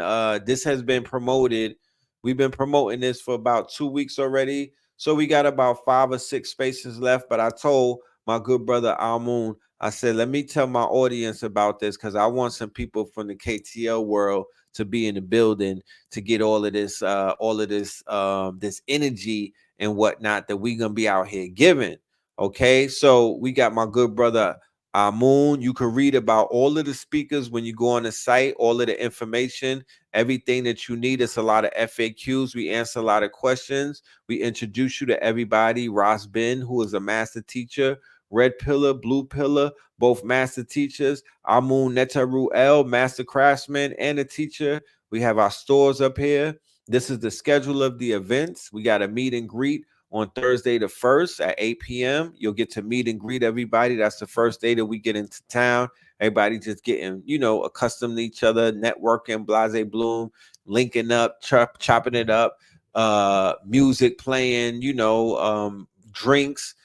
this has been promoted. We've been promoting this for about 2 weeks already. So we got about 5 or 6 spaces left. But I told my good brother Almoon, I said, let me tell my audience about this, because I want some people from the KTL world to be in the building to get all of this this energy and whatnot that we're gonna be out here giving. Okay, so we got my good brother Moon. You can read about all of the speakers when you go on the site, all of the information, everything that you need. It's a lot of FAQs. We answer a lot of questions. We introduce you to everybody. Ross Ben, who is a master teacher. Red Pillar, Blue Pillar, both master teachers. Amun Netaru El, master craftsman and a teacher. We have our stores up here. This is the schedule of the events. We got a meet and greet on Thursday the 1st at 8 p.m. You'll get to meet and greet everybody. That's the first day that we get into town. Everybody just getting, accustomed to each other, networking, blase bloom, linking up, chopping it up, music playing, drinks,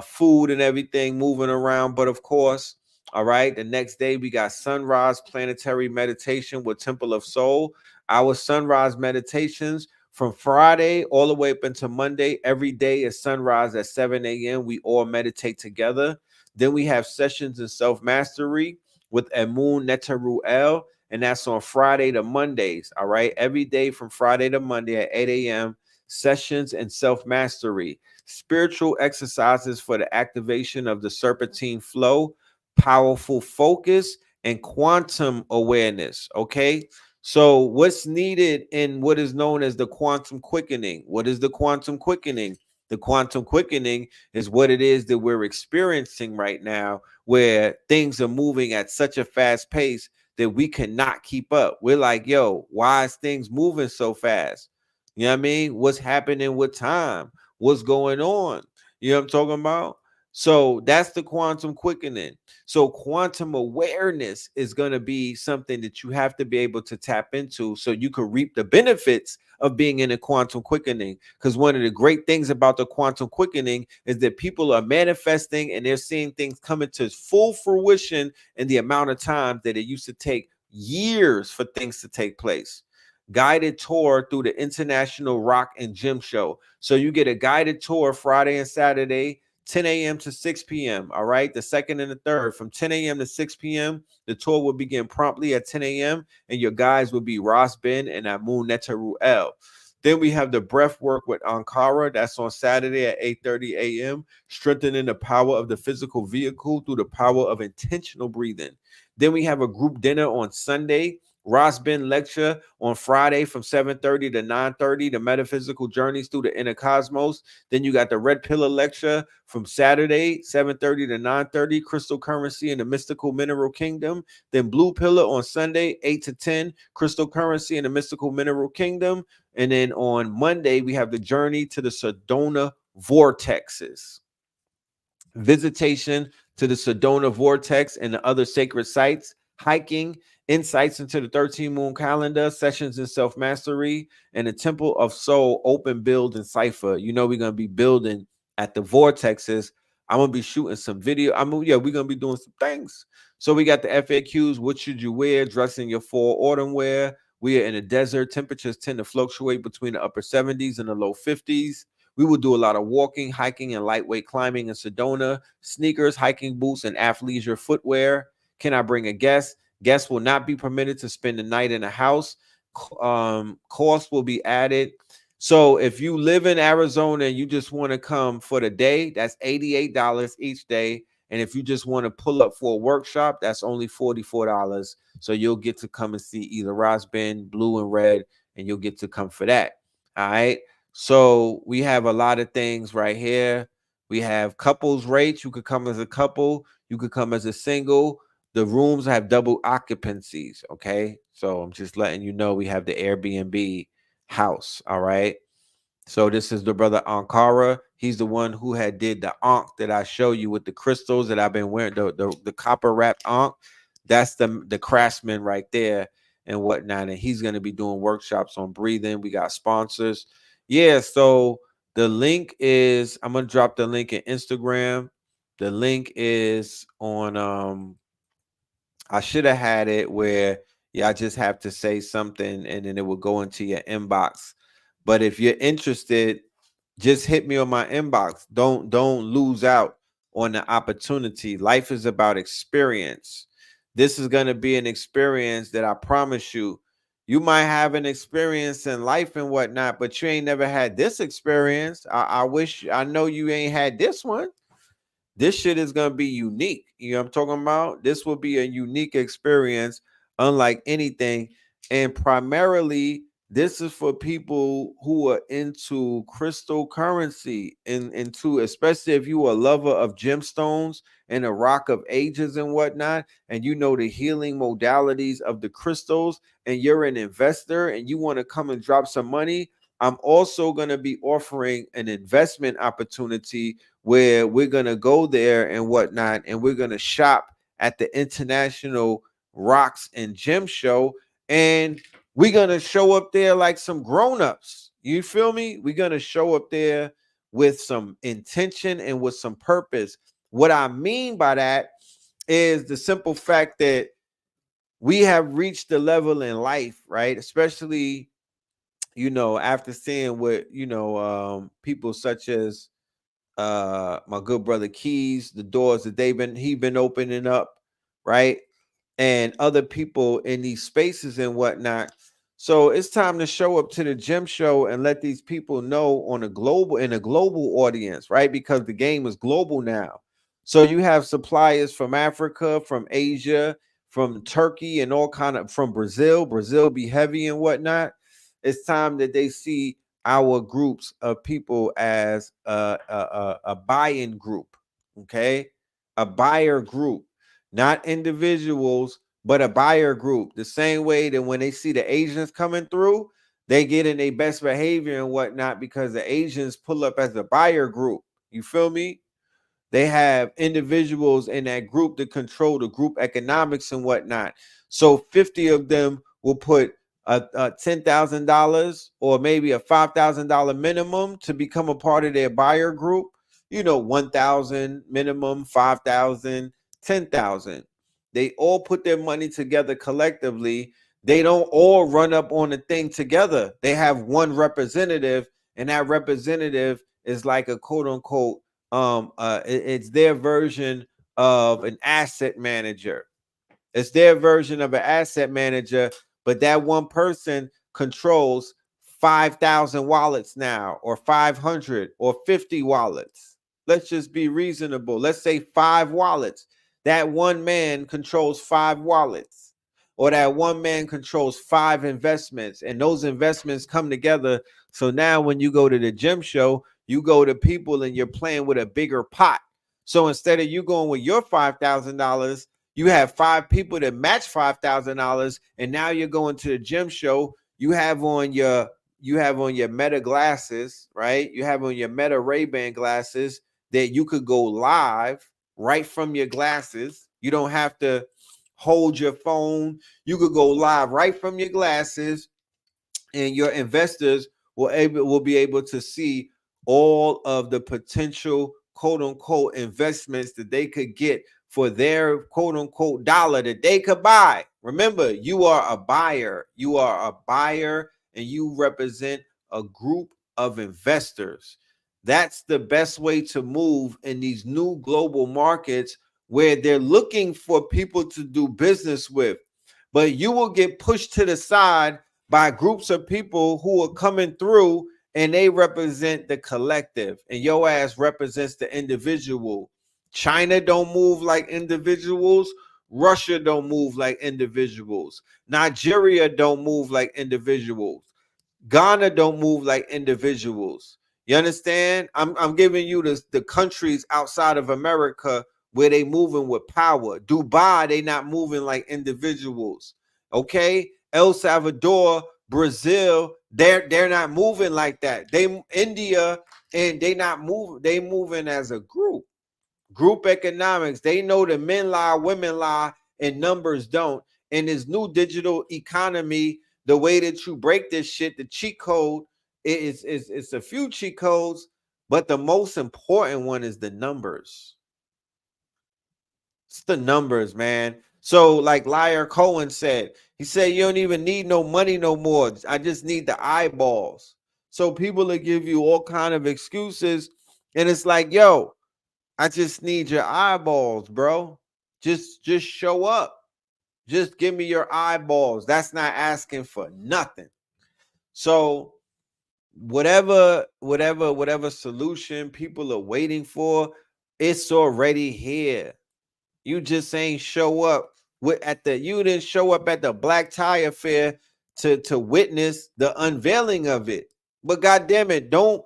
food and everything moving around. But of course, all right, the next day we got sunrise planetary meditation with Temple of Soul. Our sunrise meditations from Friday all the way up until Monday. Every day is sunrise at 7 a.m. We all meditate together. Then we have sessions in self-mastery with Amun Netaru El, and that's on Friday to Mondays. All right, every day from Friday to Monday at 8 a.m. sessions, and self-mastery, spiritual exercises for the activation of the serpentine flow, powerful focus, and quantum awareness. Okay. So what's needed in what is known as the quantum quickening? What is the quantum quickening? The quantum quickening is what it is that we're experiencing right now, where things are moving at such a fast pace that we cannot keep up. We're like, yo, why is things moving so fast? You know what I mean? What's happening with time? What's going on? You know what I'm talking about? So that's the quantum quickening. So quantum awareness is going to be something that you have to be able to tap into so you can reap the benefits of being in a quantum quickening. Because one of the great things about the quantum quickening is that people are manifesting and they're seeing things come into full fruition in the amount of time that it used to take years for things to take place. Guided tour through the International Rock and Gym Show. So you get a guided tour Friday and Saturday, 10 a.m. to 6 p.m. All right. The second and the third from 10 a.m. to 6 p.m. The tour will begin promptly at 10 a.m. and your guides will be Ross Ben and Amun Neteruel. Then we have the breath work with Ankara. That's on Saturday at 8:30 a.m. Strengthening the power of the physical vehicle through the power of intentional breathing. Then we have a group dinner on Sunday. Ross Ben lecture on Friday from 7:30 to 9:30, the metaphysical journeys through the inner cosmos. Then you got the red pillar lecture from Saturday, 7:30 to 9:30, crystal currency in the mystical mineral kingdom. Then blue pillar on Sunday, 8 to 10, crystal currency in the mystical mineral kingdom. And then on Monday, we have the journey to the Sedona vortexes. Visitation to the Sedona vortex and the other sacred sites, hiking, insights into the 13 moon calendar, sessions in self-mastery, and the Temple of Soul open build and cipher. You know, we're going to be building at the vortexes. I'm going to be shooting some video. We're going to be doing some things. So we got the FAQs. What should you wear? Dressing your fall autumn wear. We are in a desert. Temperatures tend to fluctuate between the upper 70s and the low 50s. We will do a lot of walking, hiking, and lightweight climbing in Sedona. Sneakers, hiking boots, and athleisure footwear. Can I bring a guest? Guests will not be permitted to spend the night in a house. Cost will be added. So if you live in Arizona and you just want to come for the day, that's $88 each day. And if you just want to pull up for a workshop, that's only $44. So you'll get to come and see either Ross Ben, blue and red, and you'll get to come for that. All right. So we have a lot of things right here. We have couples rates. You could come as a couple. You could come as a single. The rooms have double occupancies. Okay. So I'm just letting you know we have the Airbnb house. All right. So this is the brother Ankara. He's the one who had did the Ankh that I show you with the crystals that I've been wearing, the copper wrapped Ankh. That's the craftsman right there and whatnot. And he's going to be doing workshops on breathing. We got sponsors. Yeah, so the link is, I'm going to drop the link in Instagram. The link is on, I should have had it where, I just have to say something and then it will go into your inbox. But if you're interested, just hit me on my inbox. Don't lose out on the opportunity. Life is about experience. This is going to be an experience that I promise you. You might have an experience in life and whatnot, but you ain't never had this experience. I know you ain't had this one. This shit is going to be unique. You know what I'm talking about? This will be a unique experience, unlike anything. And primarily, this is for people who are into crystal currency and into, especially if you are a lover of gemstones and the rock of ages and whatnot, and you know the healing modalities of the crystals, and you're an investor and you want to come and drop some money. I'm also going to be offering an investment opportunity where we're going to go there and whatnot, and we're going to shop at the International Rocks and Gem Show, and we're going to show up there like some grown-ups. You feel me? We're going to show up there with some intention and with some purpose. What I mean by that is the simple fact that we have reached the level in life, right? Especially, after seeing what, people such as my good brother Keys, the doors that he been opening up, right? And other people in these spaces and whatnot. So it's time to show up to the gym show and let these people know on a global audience, right? Because the game is global now. So you have suppliers from Africa, from Asia, from Turkey, and all kind of from Brazil. Brazil be heavy and whatnot. It's time that they see our groups of people as a buying group, okay? A buyer group, not individuals, but a buyer group. The same way that when they see the Asians coming through, they get in their best behavior and whatnot because the Asians pull up as a buyer group. You feel me? They have individuals in that group to control the group economics and whatnot. So 50 of them will put a $10,000 or maybe a $5,000 minimum to become a part of their buyer group. 1,000 minimum, 5,000, 10,000. They all put their money together collectively. They don't all run up on the thing together. They have one representative, and that representative is like a quote unquote it's their version of an asset manager. It's their version of an asset manager, but that one person controls 5,000 wallets now, or 500 or 50 wallets. Let's just be reasonable. Let's say 5 wallets. That one man controls 5 wallets, or that one man controls 5 investments, and those investments come together. So now when you go to the gym show, you go to people and you're playing with a bigger pot. So instead of you going with your $5,000, you have 5 people that match $5,000, and now you're going to the gym show. You have on your Meta glasses, right? You have on your Meta Ray-Ban glasses that you could go live right from your glasses. You don't have to hold your phone. You could go live right from your glasses, and your investors will be able to see all of the potential quote unquote investments that they could get for their quote unquote dollar that they could buy. Remember, you are a buyer. You are a buyer, and you represent a group of investors. That's the best way to move in these new global markets where they're looking for people to do business with. But you will get pushed to the side by groups of people who are coming through, and they represent the collective, and your ass represents the individual. China don't move like individuals. Russia don't move like individuals. Nigeria don't move like individuals. Ghana don't move like individuals. You understand? I'm giving you the countries outside of America where they moving with power. Dubai, they not moving like individuals. Okay? El Salvador, Brazil, they're not moving like that. India, and they not moving, they moving as a group. Group economics. They know the men lie, women lie, and numbers don't. In this new digital economy, the way that you break this shit, the cheat code it's a few cheat codes, but the most important one is the numbers. It's the numbers, man. So, like Liar Cohen said, he said, you don't even need no money no more. I just need the eyeballs. So people will give you all kind of excuses, and it's like, yo, I just need your eyeballs, bro. Just show up. Just give me your eyeballs. That's not asking for nothing. So whatever solution people are waiting for, it's already here. You just ain't show up you didn't show up at the Black Tie Affair to witness the unveiling of it. But goddamn it, don't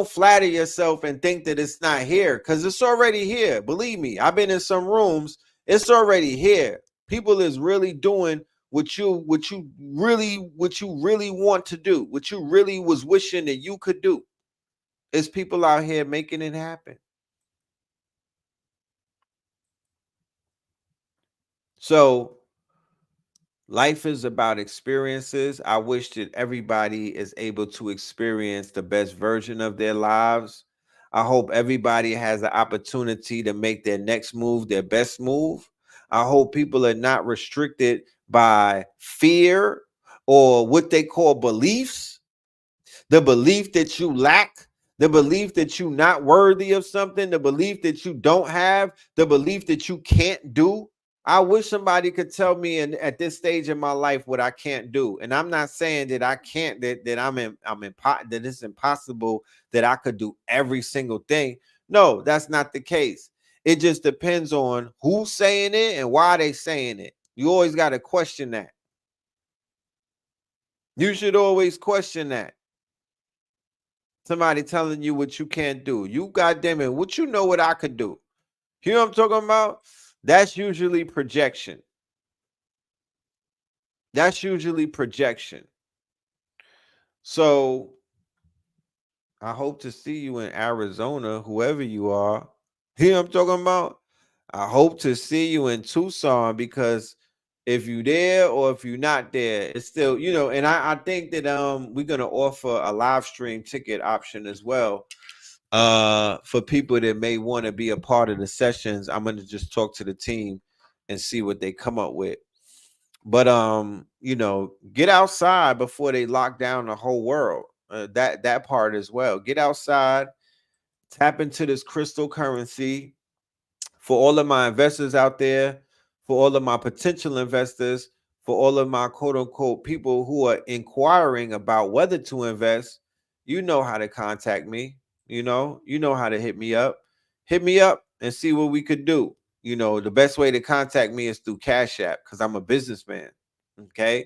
flatter yourself and think that it's not here, because it's already here. Believe me, I've been in some rooms. It's already here. People is really doing what you really want to do, what you really was wishing that you could do. It's people out here making it happen. So life is about experiences. I wish that everybody is able to experience the best version of their lives. I hope everybody has the opportunity to make their next move their best move. I hope people are not restricted by fear or what they call beliefs. The belief that you lack, the belief that you're not worthy of something, the belief that you don't have, the belief that you can't do. I wish somebody could tell me at this stage in my life what I can't do. And I'm not saying that I can't, that that it's impossible that I could do every single thing. No, that's not the case. It just depends on who's saying it and why they saying it. You always got to question that. You should always question that. Somebody telling you what you can't do. You goddamn it, what you know what I could do. You know what I'm talking about? That's usually projection. That's usually projection. So I hope to see you in Arizona, whoever you are. You know what I'm talking about? I hope to see you in Tucson, because if you're there or if you're not there, it's still, you know, and I think that we're gonna offer a live stream ticket option as well. For people that may want to be a part of the sessions. I'm gonna just talk to the team and see what they come up with. But you know, get outside before they lock down the whole world. That part as well. Get outside, tap into this crystal currency. For all of my investors out there, for all of my potential investors, for all of my quote unquote people who are inquiring about whether to invest, you know how to contact me. You know how to hit me up. Hit me up and see what we could do. You know, the best way to contact me is through Cash App, because I'm a businessman. Okay.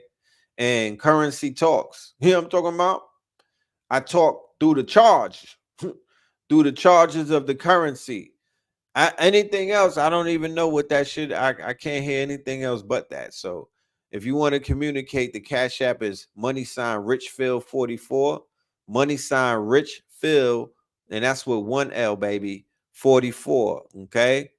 And currency talks. You know what I'm talking about? I talk through the charge, through the charges of the currency. Anything else, I don't even know what that should. I can't hear anything else but that. So if you want to communicate, the Cash App is $Richfield44, $Richfield, and that's with one L, baby, 44. Okay.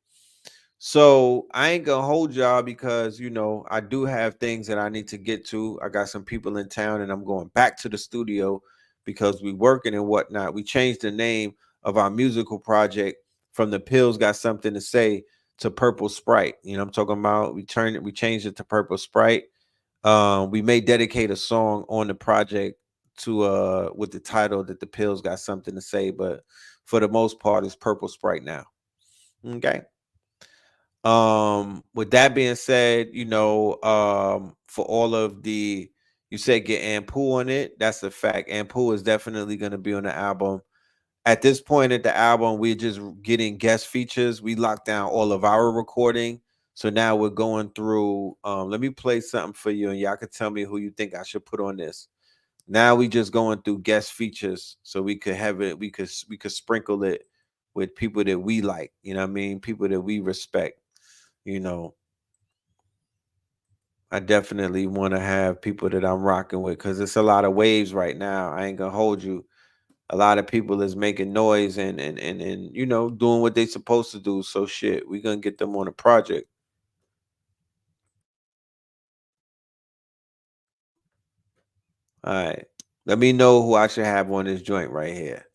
So I ain't gonna hold y'all, because you know I do have things that I need to get to. I got some people in town, and I'm going back to the studio because we working and whatnot. We changed the name of our musical project from The Pills Got Something to Say to Purple Sprite. You know what I'm talking about? We changed it to Purple Sprite. We may dedicate a song on the project to with the title that The Pills Got Something to Say, but for the most part, it's Purple Sprite now. Okay. With that being said, you know, for all of the, you said get Ampu on it. That's a fact. Ampu is definitely going to be on the album. At this point at the album, we're just getting guest features. We locked down all of our recording. So now we're going through, let me play something for you and y'all can tell me who you think I should put on this. Now we just going through guest features so we could have it, we could sprinkle it with people that we like, you know what I mean? People that we respect. You know, I definitely want to have people that I'm rocking with, because it's a lot of waves right now. I ain't gonna hold you. A lot of people is making noise and you know, doing what they supposed to do. So shit, we gonna get them on a project. All right. Let me know who I should have on this joint right here.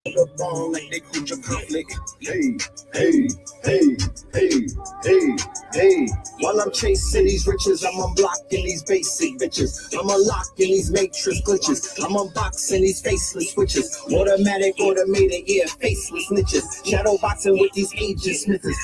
Like they quit your conflict. Hey, hey, hey, hey, hey, hey. While I'm chasing these riches, I'm unblocking these basic bitches. I'm unlocking these matrix glitches. I'm unboxing these faceless switches. Automatic, automated, yeah, faceless niches. Shadow boxing with these agent smithers.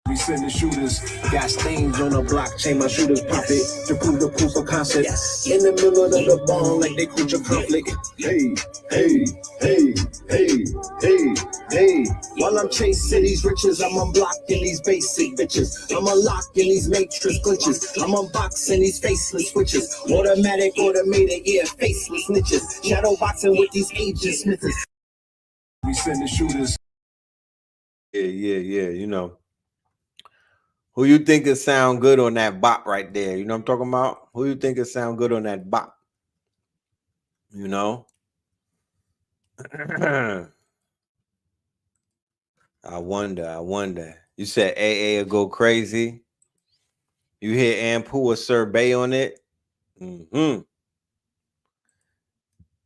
We send the shooters, got stains on the blockchain. My shooters profit to prove the proof of concept. Yes. In the middle of the ball, like they quit your conflict. Hey, hey, hey, hey, hey, hey. While I'm chasing these riches, I'm unblocking these basic bitches. I'm unlocking these matrix glitches. I'm unboxing these faceless switches. Automatic, automated, yeah, faceless niches. Shadow boxing with these agent smithers. We send the shooters. Yeah. You know. Who you think would sound good on that bop right there? You know what I'm talking about? Who you think would sound good on that bop? You know? I wonder. You said AA will go crazy. You hear Ampu or Sir Bay on it?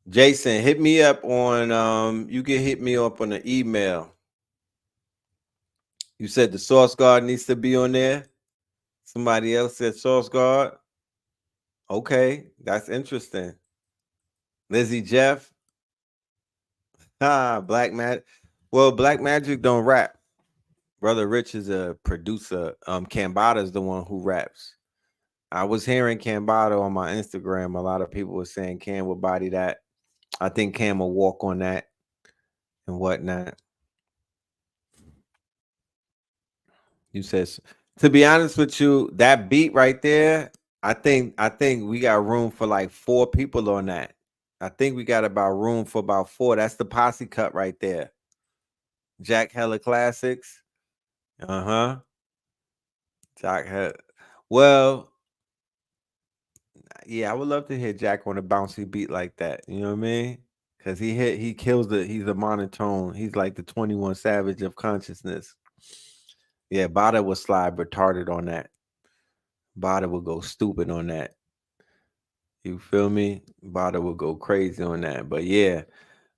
Jason, hit me up on you can hit me up on the email. You said the Source Guard needs to be on there. Somebody else said Source Guard. Okay, that's interesting. Lizzie Jeff. Black Magic. Well, Black Magic don't rap. Brother Rich is a producer. Cambada is the one who raps. I was hearing Cambada on my Instagram. A lot of people were saying Cam will body that. I think Cam will walk on that and whatnot. You said, to be honest with you, that beat right there, I think we got room for like 4 people on that. I think we got about room for about 4. That's the posse cut right there. Jack Hella Classics. Uh-huh. Jack Hella. Well, yeah, I would love to hear Jack on a bouncy beat like that. You know what I mean? Because he kills he's a monotone. He's like the 21 Savage of consciousness. Yeah, Bada would slide retarded on that. Bada would go stupid on that. You feel me? Bada would go crazy on that. But yeah,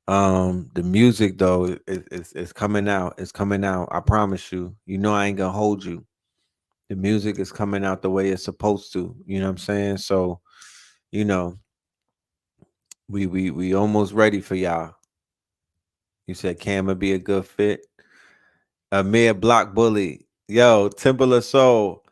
the music though is coming out. It's coming out. I promise you. You know I ain't gonna hold you. The music is coming out the way it's supposed to. You know what I'm saying? So, you know, we almost ready for y'all. You said Cam would be a good fit. Amir Block Bully. Yo, Temple of Soul.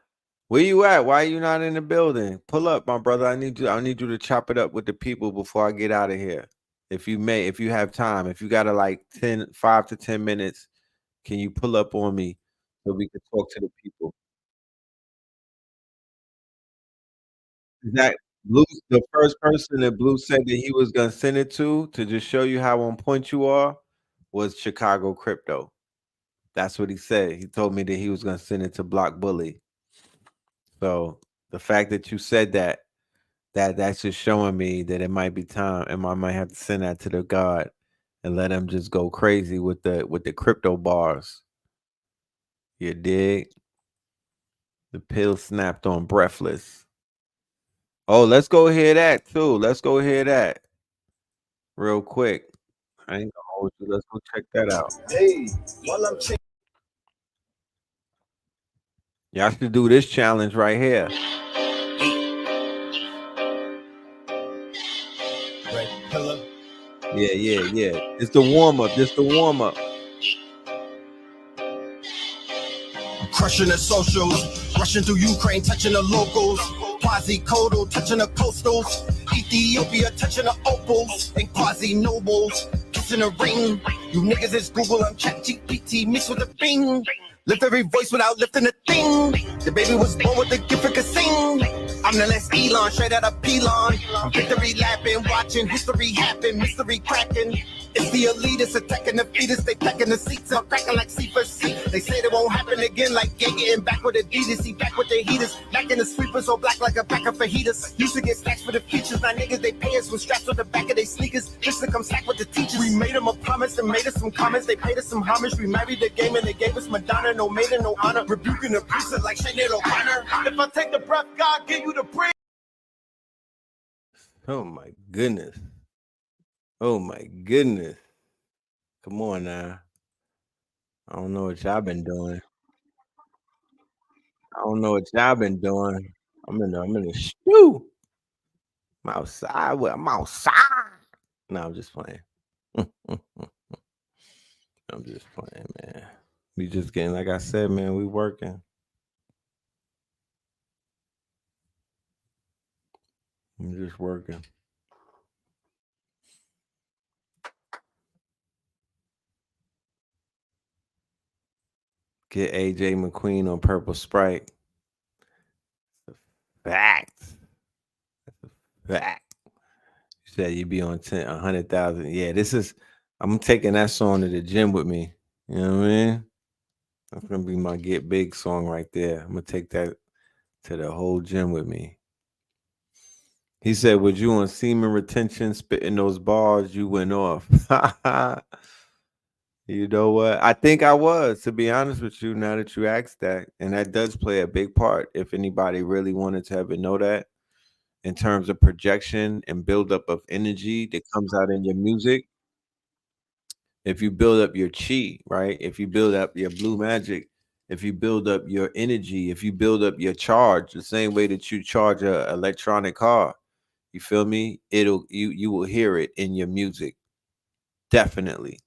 Where you at? Why are you not in the building? Pull up, my brother. I need you to chop it up with the people before I get out of here. If you have time, if you got like 5 to 10 minutes, can you pull up on me so we can talk to the people? That Blue, the first person that Blue said that he was gonna send it to just show you how on point you are was Chicago Crypto. That's what he said. He told me that he was gonna send it to Block Bully. So the fact that you said that's just showing me that it might be time, and I might have to send that to the God and let him just go crazy with the crypto bars. You dig? The pill snapped on Breathless. Oh, let's go hear that too. Let's go hear that real quick. I ain't gonna hold you. Let's go check that out. Hey, while I'm Y'all should do this challenge right here. right, hello. Yeah. It's the warm up. This the warm up. Crushing the socials, rushing through Ukraine, touching the locals. Quasi-Kodo, touching the coastals. Ethiopia, touching the opals. And quasi-nobles, kissing the ring. You niggas is Google, I'm ChatGPT mixed with a Bing. Lift every voice without lifting a thing. The baby was born with the gift for sing. I'm the last Elon, straight out of Pelon. Victory lapping, watching history happen, mystery cracking. It's the elitists attacking the fetus, they packing the seats up, cracking like C4C. They say it won't happen again, like gay getting back with Adidas. He back with the heaters, back in the sweepers, so black like a pack of fajitas. Used to get stacks for the features, now niggas they pay us with straps on the back of their sneakers, just to come stack with the teachers. We made them a promise and made us some comments, they paid us some homage. We married the game and they gave us Madonna, no maiden, no honor. Rebuking the priesthood like Sinead O'Connor. If I take the breath, God give you the praise. Oh my goodness. Oh my goodness. Come on now. I don't know what y'all been doing. I don't know what y'all been doing. I'm in the stew. I'm outside. I'm outside. No, I'm just playing. I'm just playing, man. We just getting, like I said, man, we working. I'm just working. Get AJ McQueen on Purple Sprite. Facts. Fact. You said you'd be on 100,000. Yeah, I'm taking that song to the gym with me. You know what I mean? That's gonna be my get big song right there. I'm gonna take that to the whole gym with me. He said, "Would you on semen retention spitting those bars? You went off." You know what? I think I was, to be honest with you. Now that you asked that, and that does play a big part. If anybody really wanted to ever know that, in terms of projection and buildup of energy that comes out in your music. If you build up your chi, right? If you build up your blue magic, if you build up your energy, if you build up your charge, the same way that you charge a electronic car, you feel me? You will hear it in your music. Definitely.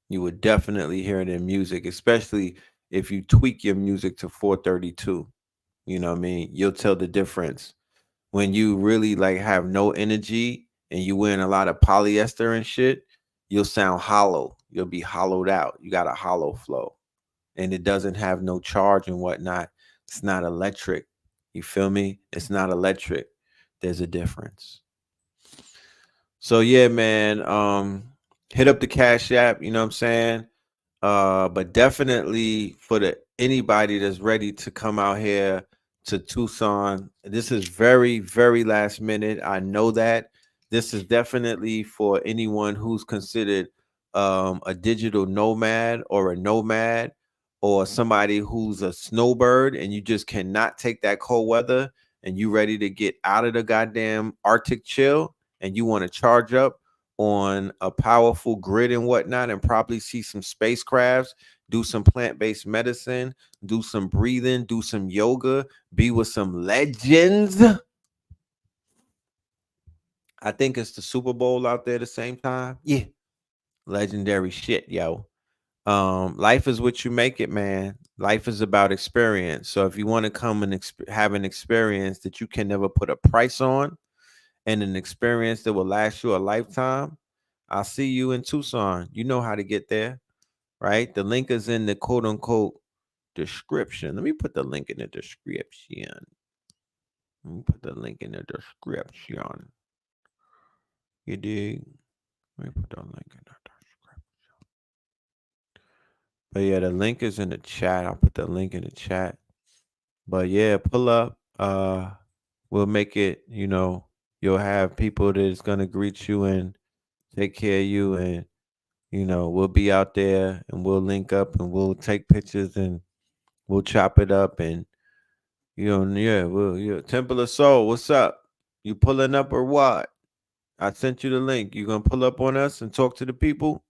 You would definitely hear it in music, especially if you tweak your music to 432. You know what I mean? You'll tell the difference. When you really like have no energy and you wearing a lot of polyester and shit, you'll sound hollow. You'll be hollowed out. You got a hollow flow. And it doesn't have no charge and whatnot. It's not electric. You feel me? It's not electric. There's a difference. So yeah, man. Hit up the Cash App, you know what I'm saying? But definitely for the anybody that's ready to come out here to Tucson. This is very, very last minute. I know that. This is definitely for anyone who's considered a digital nomad or a nomad or somebody who's a snowbird and you just cannot take that cold weather and you ready to get out of the goddamn Arctic chill and you want to charge up on a powerful grid and whatnot and probably see some spacecrafts, do some plant-based medicine, do some breathing, do some yoga, be with some legends. I think it's the Super Bowl out there at the same time. Yeah. Legendary shit, yo. Life is what you make it, man. Life is about experience. So if you want to come and have an experience that you can never put a price on and an experience that will last you a lifetime, I'll see you in Tucson. You know how to get there, right? The link is in the quote unquote description. Let me put the link in the description. Let me put the link in the description. You dig? Let me put the link in the description. But yeah, the link is in the chat. I'll put the link in the chat. But yeah, pull up. We'll make it, you know, you'll have people that's gonna greet you and take care of you, and you know, we'll be out there and we'll link up and we'll take pictures and we'll chop it up and you know, yeah. Temple of Soul, what's up? You pulling up or what? I sent you the link. You gonna pull up on us and talk to the people?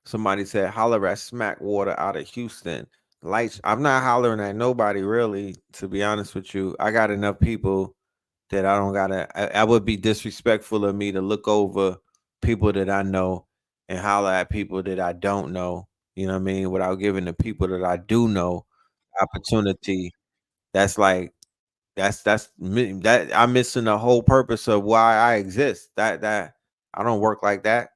Somebody said holler at Smack Water out of Houston. Lights. I'm not hollering at nobody really, to be honest with you. I got enough people that I don't gotta. I would be disrespectful of me to look over people that I know and holler at people that I don't know. You know what I mean? Without giving the people that I do know opportunity. That's like that I'm missing the whole purpose of why I exist. That I don't work like that.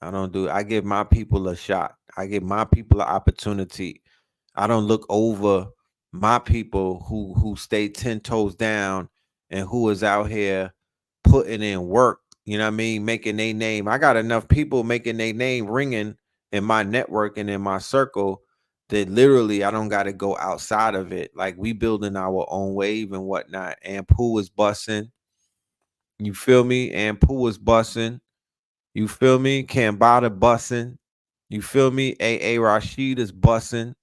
I don't do. I give my people a shot. I give my people an opportunity. I don't look over my people who stay 10 toes down and who is out here putting in work. You know what I mean? Making their name. I got enough people making their name ringing in my network and in my circle that literally I don't got to go outside of it. Like we building our own wave and whatnot. And Pooh is bussing. You feel me? And Pooh is bussing. You feel me? Kambada bussing. You feel me? A Rashid is bussing.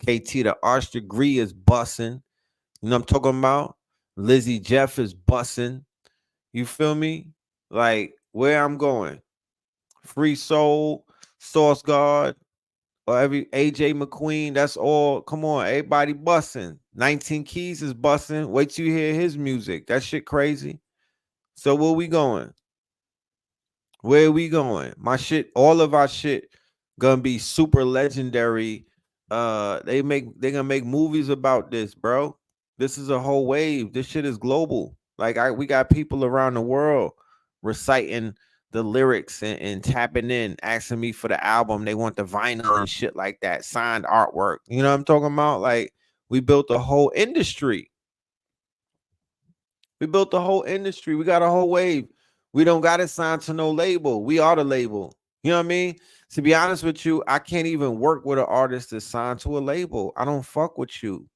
KT the Arch Degree is bussing. You know what I'm talking about? Lizzie Jeff is bussing. You feel me? Like where I'm going. Free Soul, Source Guard, or every AJ McQueen. That's all. Come on, everybody bussing. 19 Keys is bussing. Wait till you hear his music. That shit crazy. So where we going? Where are we going? My shit, all of our shit gonna be super legendary. They're gonna make movies about this, bro. This is a whole wave. This shit is global. Like we got people around the world reciting the lyrics and tapping in, asking me for the album. They want the vinyl and shit like that, signed artwork. You know what I'm talking about? Like we built a whole industry. We built the whole industry. We got a whole wave. We don't got to sign to no label. We are the label. You know what I mean? To be honest with you, I can't even work with an artist that's signed to a label. I don't fuck with you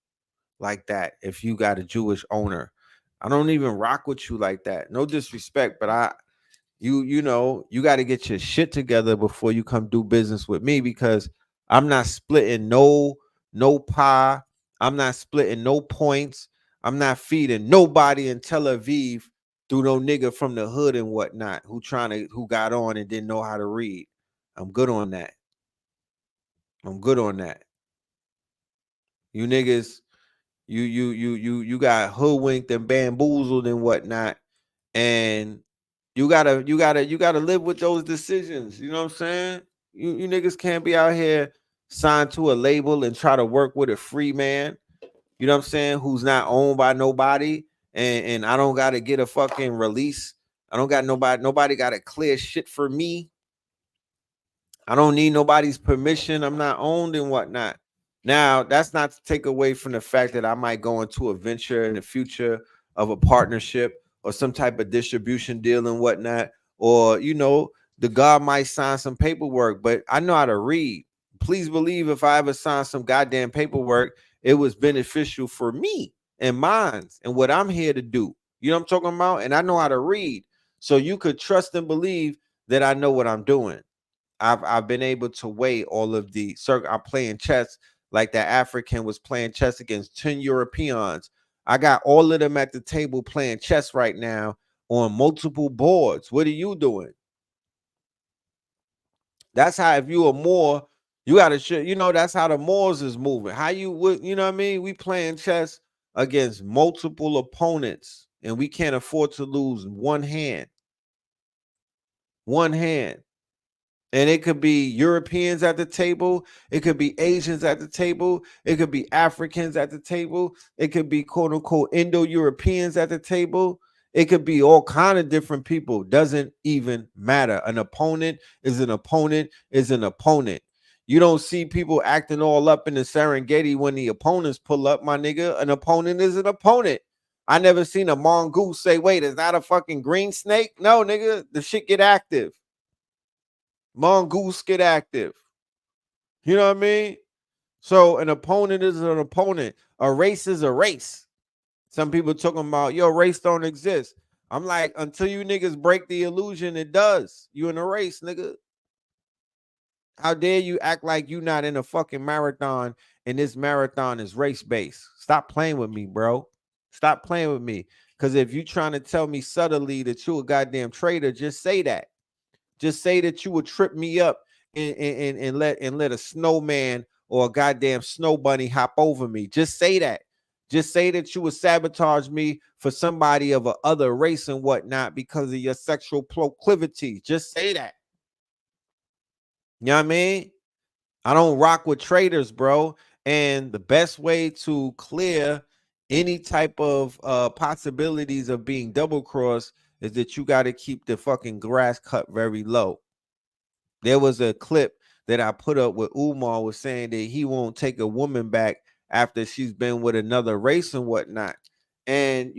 like that if you got a Jewish owner. I don't even rock with you like that. No disrespect, but you know, you got to get your shit together before you come do business with me because I'm not splitting no pie. I'm not splitting no points. I'm not feeding nobody in Tel Aviv through no nigga from the hood and whatnot who got on and didn't know how to read. I'm good on that. I'm good on that. You niggas, you got hoodwinked and bamboozled and whatnot, and you gotta live with those decisions. You know what I'm saying? You niggas can't be out here signed to a label and try to work with a free man. You know what I'm saying? Who's not owned by nobody, and I don't gotta get a fucking release. I don't got nobody gotta clear shit for me. I don't need nobody's permission. I'm not owned and whatnot. Now, that's not to take away from the fact that I might go into a venture in the future of a partnership or some type of distribution deal and whatnot. Or, the God might sign some paperwork, but I know how to read. Please believe if I ever signed some goddamn paperwork, it was beneficial for me and mine and what I'm here to do. You know what I'm talking about? And I know how to read. So you could trust and believe that I know what I'm doing. I've been able to weigh all of the circle. I'm playing chess like that African was playing chess against 10 Europeans. I got all of them at the table playing chess right now on multiple boards. What are you doing? That's how, if you are more, you gotta that's how the Moors is moving. How you would, you know what I mean? We playing chess against multiple opponents, and we can't afford to lose one hand. One hand. And it could be Europeans at the table. It could be Asians at the table. It could be Africans at the table. It could be quote unquote Indo-Europeans at the table. It could be all kind of different people. Doesn't even matter. An opponent is an opponent is an opponent. You don't see people acting all up in the Serengeti when the opponents pull up, my nigga. An opponent is an opponent. I never seen a mongoose say, wait, is that a fucking green snake? No, nigga, the shit get active. Mongoose get active. You know what I mean? So an opponent is an opponent. A race is a race. Some people talking about, yo, race don't exist. I'm like, until you niggas break the illusion, it does. You in a race, nigga. How dare you act like you not in a fucking marathon and this marathon is race-based? Stop playing with me, bro. Stop playing with me. Because if you trying to tell me subtly that you a goddamn traitor, just say that. Just say that you would trip me up and let a snowman or a goddamn snow bunny hop over me. Just say that. Just say that you would sabotage me for somebody of a other race and whatnot because of your sexual proclivity. Just say that. You know what I mean? I don't rock with traitors, bro. And the best way to clear any type of possibilities of being double crossed is that you got to keep the fucking grass cut very low. There was a clip that I put up where Umar was saying that he won't take a woman back after she's been with another race and whatnot. And,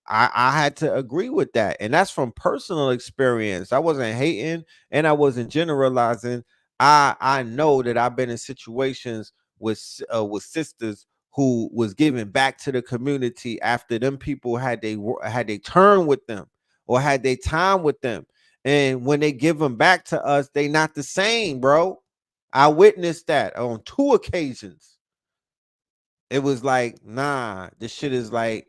I had to agree with that. And that's from personal experience. I wasn't hating and I wasn't generalizing. I know that I've been in situations with sisters who was giving back to the community after them people had they turn with them or had they time with them. And when they give them back to us, they not the same, bro. I witnessed that on 2 occasions. It was like, nah, this shit is like,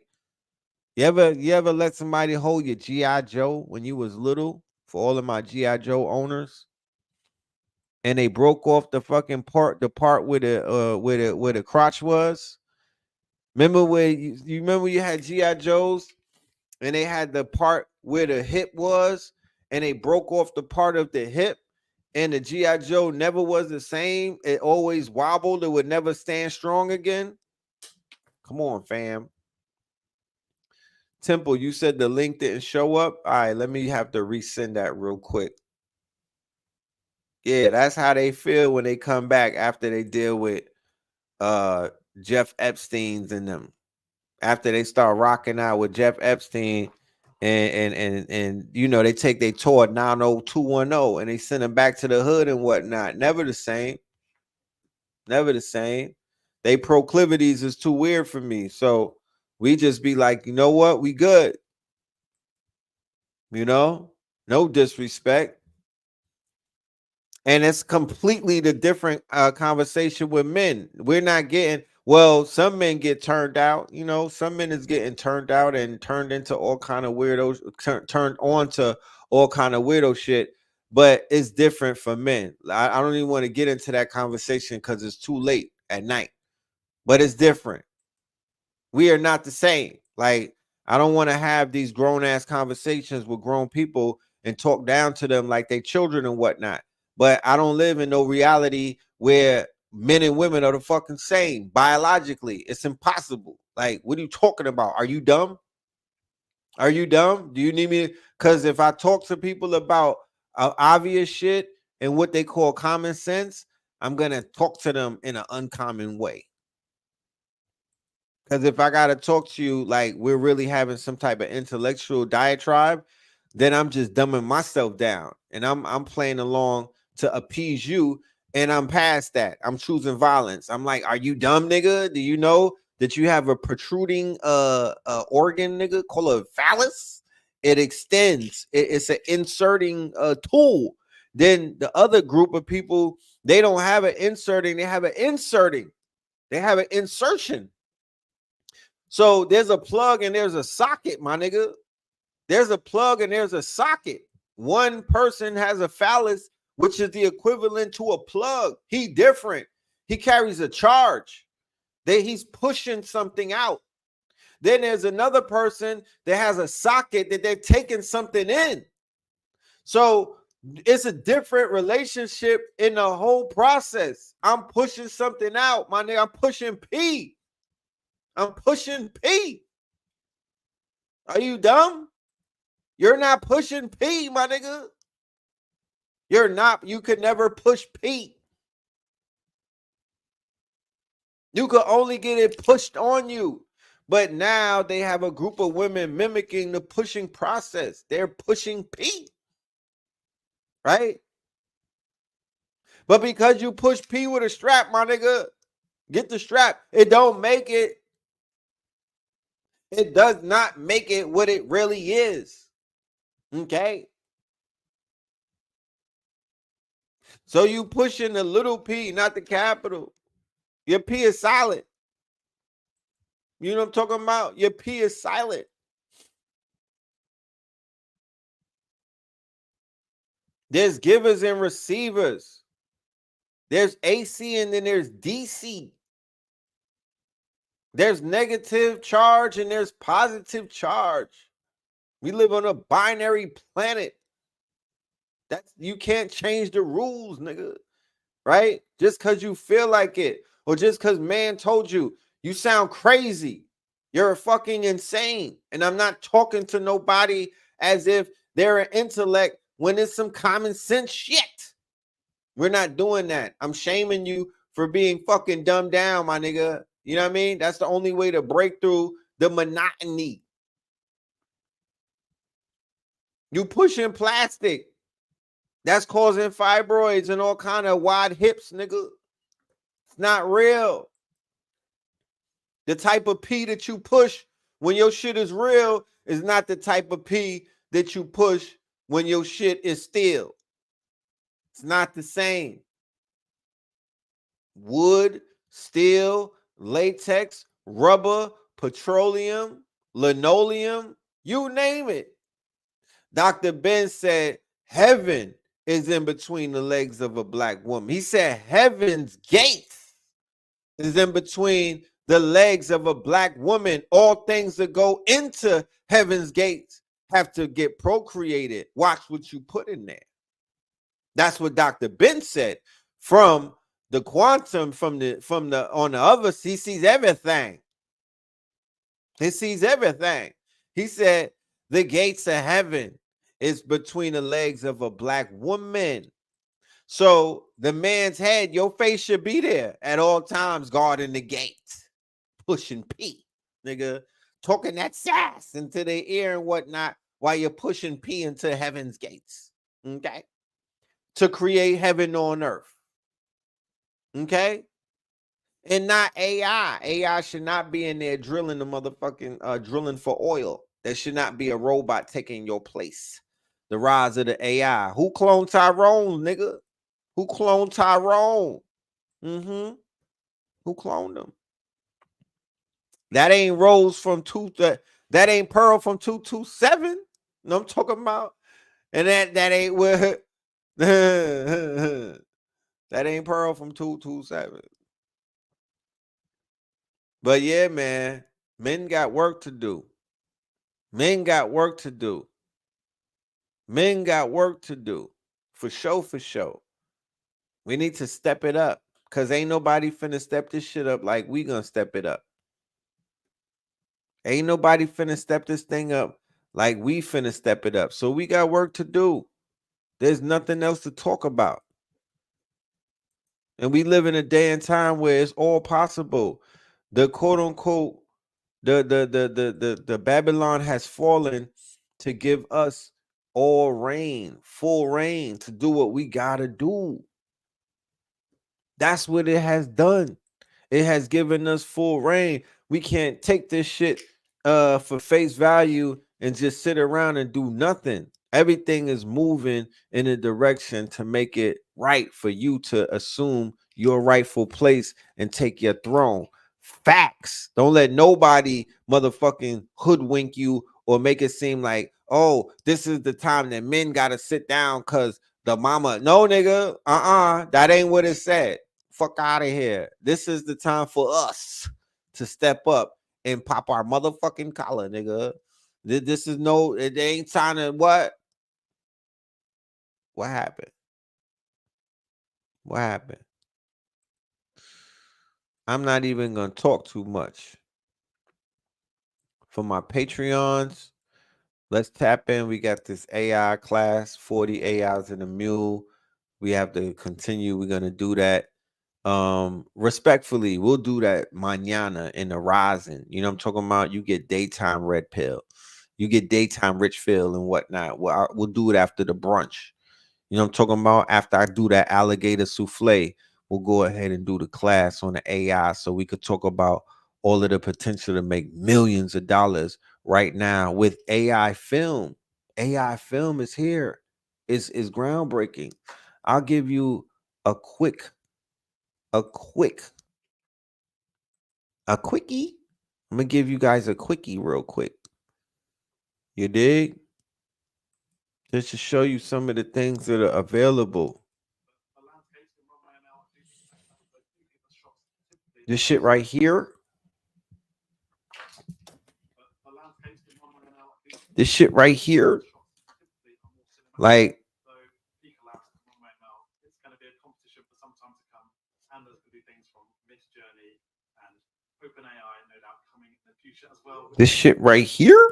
you ever let somebody hold your G.I. Joe when you was little? For all of my G.I. Joe owners, and they broke off the fucking part, the part where the crotch was. Remember where you remember you had G.I. Joes and they had the part where the hip was, and they broke off the part of the hip, and the G.I. Joe never was the same. It always wobbled. It would never stand strong again. Come on, fam. Temple, you said the link didn't show up. All right, let me have to resend that real quick. Yeah, that's how they feel when they come back after they deal with Jeff Epstein's and them. After they start rocking out with Jeff Epstein and they take their tour 90210 and they send them back to the hood and whatnot. Never the same. Never the same. They proclivities is too weird for me. So we just be like, you know what? We good. No disrespect. And it's completely the different conversation with men. We're not getting, well, some men get turned out, some men is getting turned out and turned into all kind of weirdos, turned on to all kind of weirdo shit. But it's different for men. I don't even want to get into that conversation because it's too late at night. But it's different. We are not the same. Like, I don't want to have these grown ass conversations with grown people and talk down to them like they children and whatnot. but I don't live in no reality where men and women are the fucking same biologically. It's impossible. Like, what are you talking about? Are you dumb? Are you dumb? Do you need me? Because if I talk to people about obvious shit and what they call common sense, I'm going to talk to them in an uncommon way. Because if I got to talk to you like we're really having some type of intellectual diatribe, then I'm just dumbing myself down and I'm playing along to appease you, and I'm past that. I'm choosing violence. I'm like, are you dumb, nigga? Do you know that you have a protruding organ, nigga, called a phallus? It extends. It's an inserting tool. Then the other group of people, they don't have an inserting. They have an inserting. They have an insertion. So there's a plug and there's a socket, my nigga. There's a plug and there's a socket. One person has a phallus, which is the equivalent to a plug. He different. He carries a charge. He's pushing something out. Then there's another person that has a socket that they're taking something in. So it's a different relationship in the whole process. I'm pushing something out, my nigga. I'm pushing P. I'm pushing P. Are you dumb? You're not pushing P, my nigga. You're not. You could never push P. You could only get it pushed on you. But now they have a group of women mimicking the pushing process. They're pushing P. Right? But because you push P with a strap, my nigga, get the strap. It don't make it. It does not make it what it really is. Okay? So you pushing the little P, not the capital. Your P is silent. You know what I'm talking about? Your P is silent. There's givers and receivers. There's AC and then there's DC. There's negative charge and there's positive charge. We live on a binary planet. You can't change the rules, nigga. Right? Just because you feel like it, or just because man told you, you sound crazy. You're fucking insane. And I'm not talking to nobody as if they're an intellect when it's some common sense shit. We're not doing that. I'm shaming you for being fucking dumbed down, my nigga. You know what I mean? That's the only way to break through the monotony. You pushing plastic. That's causing fibroids and all kind of wide hips, nigga. It's not real. The type of P that you push when your shit is real is not the type of P that you push when your shit is still. It's not the same. Wood, steel, latex, rubber, petroleum, linoleum, you name it. Dr. Ben said heaven is in between the legs of a black woman. He said heaven's gates is in between the legs of a black woman. All things that go into heaven's gates have to get procreated. Watch what you put in there. That's what Dr. Ben said. From the quantum, from the on the other, he sees everything. He sees everything. He said the gates of heaven is between the legs of a black woman. So the man's head, your face should be there at all times, guarding the gate, pushing P, nigga, talking that sass into their ear and whatnot while you're pushing P into heaven's gates. Okay, to create heaven on earth. Okay, and not AI. AI should not be in there drilling the motherfucking drilling for oil. There should not be a robot taking your place. The rise of the AI. Who cloned Tyrone, nigga? Who cloned Tyrone? Who cloned him? That ain't Rose from that ain't Pearl from 227. No, I'm talking about. And that ain't where that ain't Pearl from 227. But yeah, man, men got work to do. Men got work to do. Men got work to do. For sure, for sure. We need to step it up because ain't nobody finna step this shit up like we gonna step it up. Ain't nobody finna step this thing up like we finna step it up. So we got work to do. There's nothing else to talk about. And we live in a day and time where it's all possible. The quote unquote, the Babylon has fallen to give us all reign, full reign to do what we gotta do. That's what it has done. It has given us full reign. We can't take this shit for face value and just sit around and do nothing. Everything is moving in a direction to make it right for you to assume your rightful place and take your throne. Facts. Don't let nobody motherfucking hoodwink you or make it seem like, oh, this is the time that men gotta sit down because the mama. No, nigga. That ain't what it said. Fuck out of here. This is the time for us to step up and pop our motherfucking collar, nigga. This is no, it ain't time to what? What happened? What happened? I'm not even gonna talk too much. For my Patreons, let's tap in. We got this AI class, 40 AIs in a mule. We have to continue. We're gonna do that. Respectfully, we'll do that mañana in the rising. You know what I'm talking about? You get daytime red pill, you get daytime rich pill and whatnot. We'll do it after the brunch. You know what I'm talking about? After I do that alligator souffle, we'll go ahead and do the class on the AI so we could talk about all of the potential to make millions of dollars right now with AI film. AI film is here. It's groundbreaking. I'll give you a quickie. I'm gonna give you guys a quickie real quick. You dig? Just to show you some of the things that are available. This shit right here. This shit right here. Like, this shit right here.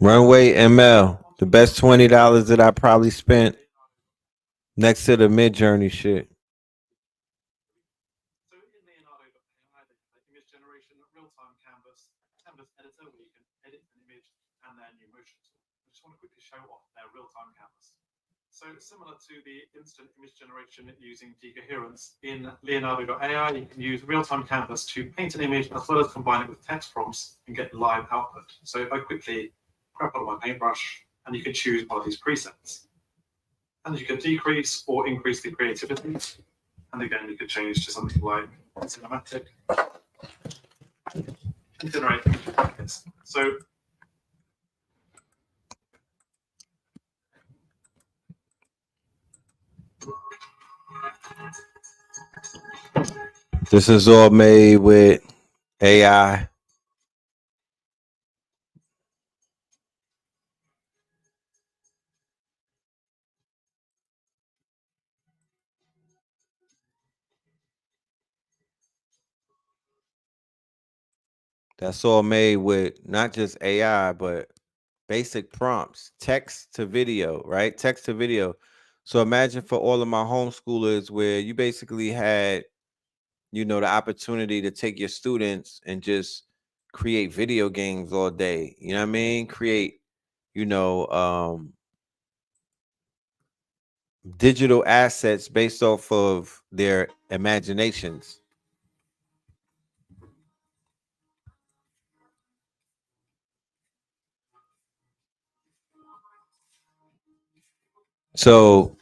Runway ML, the best $20 that I probably spent next to the Mid Journey shit. So similar to the instant image generation using decoherence in Leonardo.ai, you can use real-time canvas to paint an image as well as combine it with text prompts and get live output. So if I quickly grab on my paintbrush, and you can choose one of these presets. And you can decrease or increase the creativity. And again, you could change to something like cinematic. And generate this. So this is all made with AI. That's all made with not just AI, but basic prompts, text to video, right? Text to video. So imagine for all of my homeschoolers where you basically had, you know, the opportunity to take your students and just create video games all day. You know what I mean? Create, you know, digital assets based off of their imaginations. So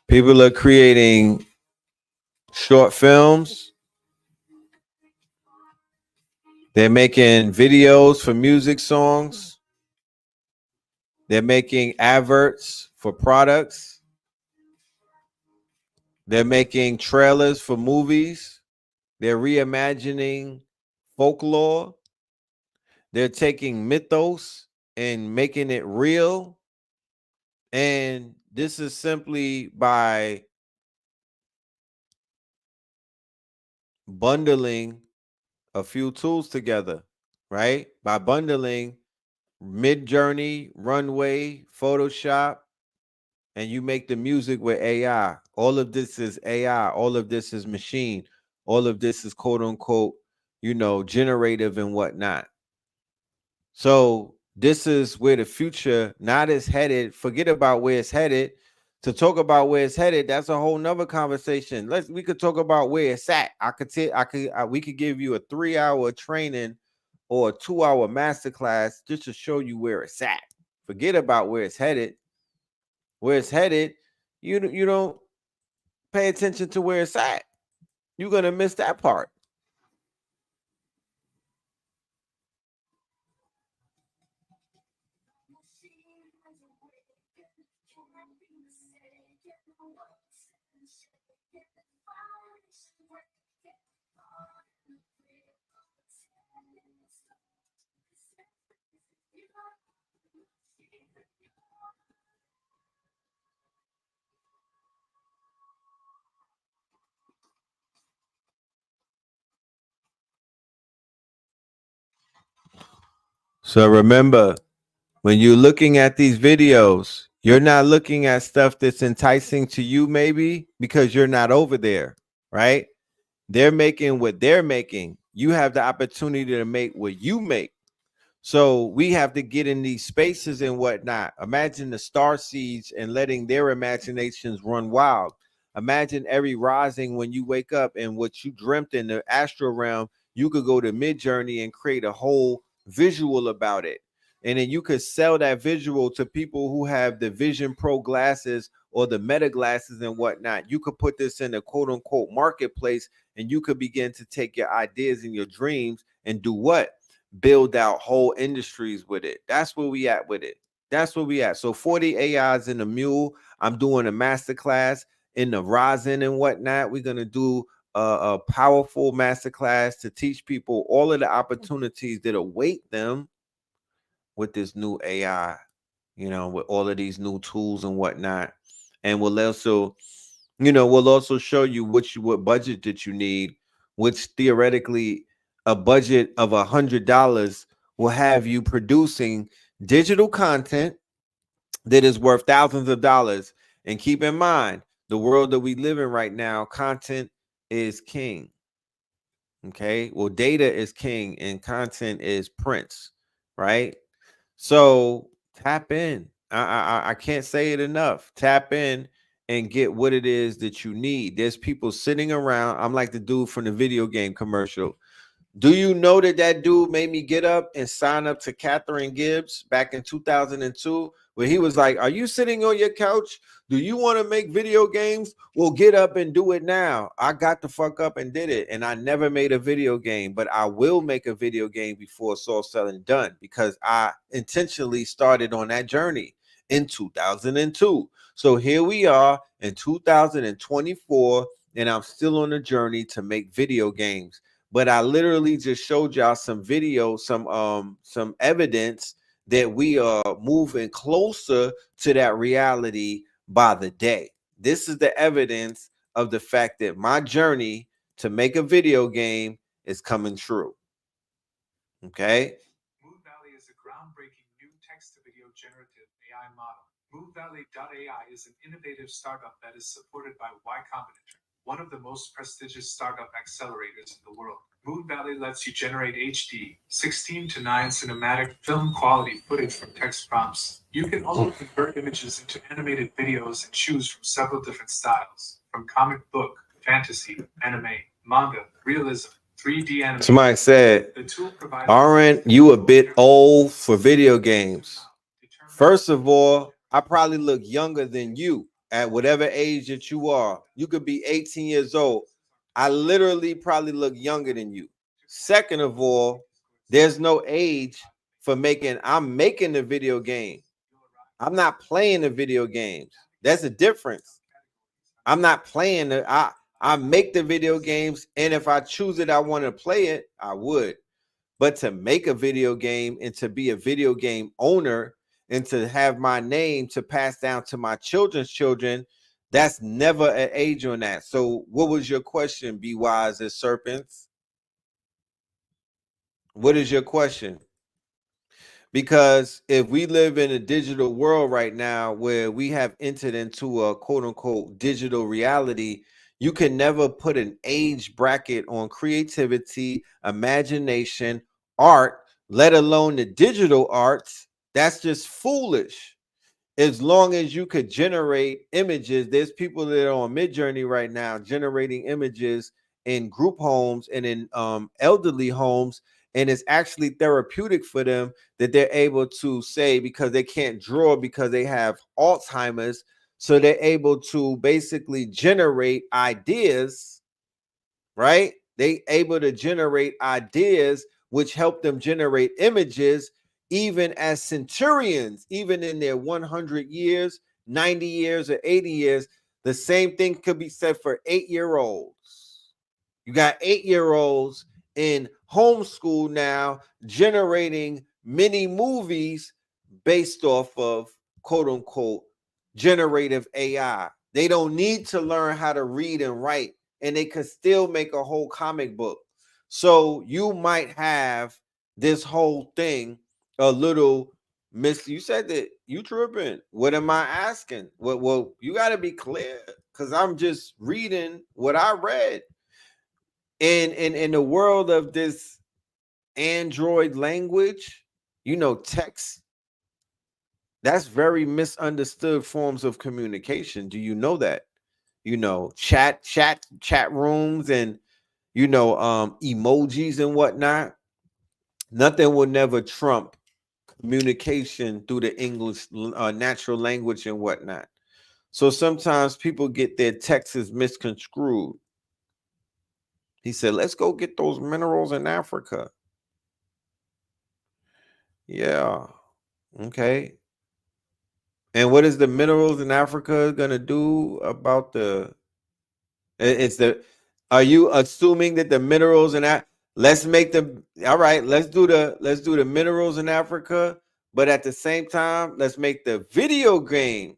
people are creating short films. They're making videos for music songs. They're making adverts for products. They're making trailers for movies. They're reimagining folklore. They're taking mythos and making it real. And this is simply by bundling a few tools together, right? By bundling Mid-Journey, Runway, Photoshop, and you make the music with AI. All of this is AI. All of this is machine. All of this is quote unquote, generative and whatnot. So this is where the future not is headed. Forget about where it's headed. To talk about where it's headed, that's a whole nother conversation. We could talk about where it's at. We could give you a 3-hour training or a 2-hour masterclass just to show you where it's at. Forget about where it's headed. Where it's headed, you don't pay attention to where it's at. You're gonna miss that part. So remember, when you're looking at these videos, you're not looking at stuff that's enticing to you, maybe because you're not over there, right? They're making what they're making. You have the opportunity to make what you make. So we have to get in these spaces and whatnot. Imagine the star seeds and letting their imaginations run wild. Imagine every rising when you wake up and what you dreamt in the astral realm, you could go to Mid-Journey and create a whole visual about it. And then you could sell that visual to people who have the Vision Pro glasses or the Meta glasses and whatnot. You could put this in a quote unquote marketplace and you could begin to take your ideas and your dreams and do what? Build out whole industries with it. That's where we at with it. That's where we at. So 40 AIs in the mule. I'm doing a masterclass in the rosin and whatnot. We're gonna do a powerful masterclass to teach people all of the opportunities that await them with this new AI, with all of these new tools and whatnot. And we'll also show you what budget that you need, which theoretically a budget of $100 will have you producing digital content that is worth thousands of dollars. And keep in mind, the world that we live in right now, content is king. Okay, well, data is king and content is prince, right? So tap in. I can't say it enough. Tap in and get what it is that you need. There's people sitting around. I'm like the dude from the video game commercial. Do you know that dude made me get up and sign up to Catherine Gibbs back in 2002, where he was like, are you sitting on your couch? Do you want to make video games? Well, get up and do it now. I got the fuck up and did it. And I never made a video game, but I will make a video game before it's all said and done, because I intentionally started on that journey in 2002. So here we are in 2024, and I'm still on the journey to make video games. But I literally just showed y'all some video, some evidence that we are moving closer to that reality by the day. This is the evidence of the fact that my journey to make a video game is coming true. Okay. Moon Valley is a groundbreaking new text-to-video generative AI model. MoonValley.ai is an innovative startup that is supported by Y Combinator, one of the most prestigious startup accelerators in the world. Moon Valley lets you generate HD, 16:9 cinematic film quality footage from text prompts. You can also convert images into animated videos and choose from several different styles, from comic book, fantasy, anime, manga, realism, 3D animation. Somebody said, the tool provides aren't you a bit old for video games? First of all, I probably look younger than you at whatever age that you are. You could be 18 years old. I literally probably look younger than you. Second of all, there's no age for I'm making the video game. I'm not playing the video games. That's a difference. I'm not playing the, I make the video games, and if I choose it, I want to play it, I would. But to make a video game and to be a video game owner and to have my name to pass down to my children's children, that's never an age on that. So what was your question, Be Wise as Serpents? What is your question? Because if we live in a digital world right now where we have entered into a quote unquote digital reality, you can never put an age bracket on creativity, imagination, art, let alone the digital arts. That's just foolish. As long as you could generate images, there's people that are on Midjourney right now generating images in group homes and in elderly homes, and it's actually therapeutic for them that they're able to say, because they can't draw because they have Alzheimer's, so they're able to basically generate ideas, right? They able to generate ideas which help them generate images even as centurions, even in their 100 years, 90 years, or 80 years. The same thing could be said for 8-year-olds. You got 8-year-olds in homeschool now generating mini movies based off of quote unquote generative AI. They don't need to learn how to read and write, and they could still make a whole comic book. So you might have this whole thing a little miss. You said that you tripping. What am I asking? Well, you got to be clear, because I'm just reading what I read. And in the world of this Android language, you know, text, that's very misunderstood forms of communication. Do you know that? You know, chat rooms, and you know, emojis and whatnot. Nothing will never trump communication through the English natural language and whatnot. So sometimes people get their texts misconstrued. He said, let's go get those minerals in Africa. Yeah. Okay. And what is the minerals in Africa going to do about the, it's the, are you assuming that the minerals in that, let's make the, all right, let's do the minerals in Africa, but at the same time, let's make the video game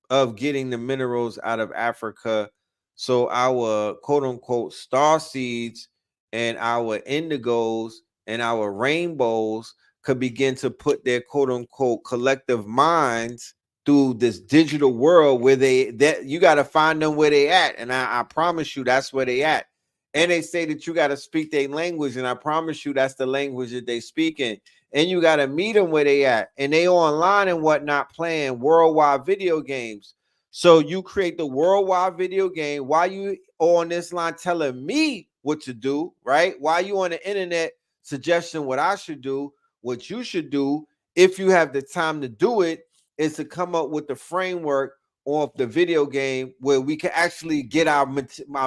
of getting the minerals out of Africa, so our quote unquote star seeds and our indigos and our rainbows could begin to put their quote unquote collective minds through this digital world where that you got to find them where they at. And I promise you that's where they at. And they say that you got to speak their language, and I promise you that's the language that they speak in. And you got to meet them where they at, and they online and whatnot playing worldwide video games. So you create the worldwide video game while you on this line telling me what to do, right? While you on the internet suggesting what I should do, what you should do, if you have the time to do it, is to come up with the framework of the video game where we can actually get our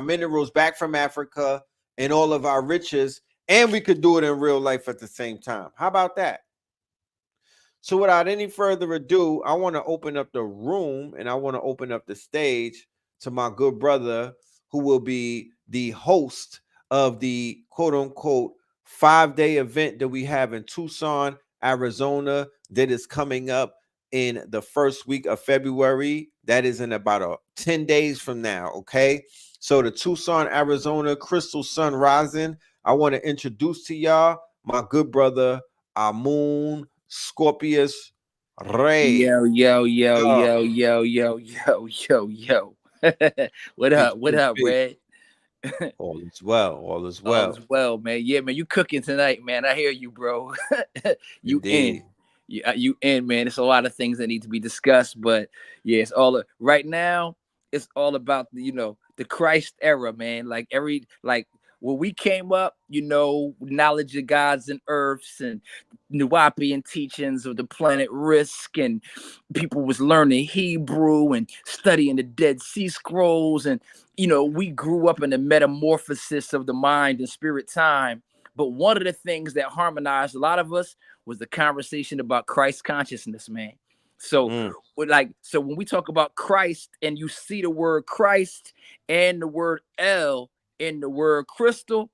minerals back from Africa and all of our riches, and we could do it in real life at the same time. How about that? So without any further ado, I want to open up the room, and I want to open up the stage to my good brother, who will be the host of the quote unquote 5-day event that we have in Tucson, Arizona, that is coming up in the first week of February. That is in about 10 days from now. Okay. So the Tucson, Arizona Crystal Sun Rising, I want to introduce to y'all my good brother, Amun Scorpius Ray. Yo. What up, Red? All is well. All is All well. is well, man. Yeah, man, you cooking tonight, man. I hear you, bro. You Indeed. you in, man. It's a lot of things that need to be discussed, but yeah, it's all right now. It's all about the Christ era, man. Like when we came up, knowledge of gods and earths and Nuwapian teachings of the planet Risk, and people was learning Hebrew and studying the Dead Sea Scrolls, and we grew up in the metamorphosis of the mind and spirit time. But one of the things that harmonized a lot of us was the conversation about Christ consciousness, man. So so when we talk about Christ and you see the word Christ and the word L in the word crystal,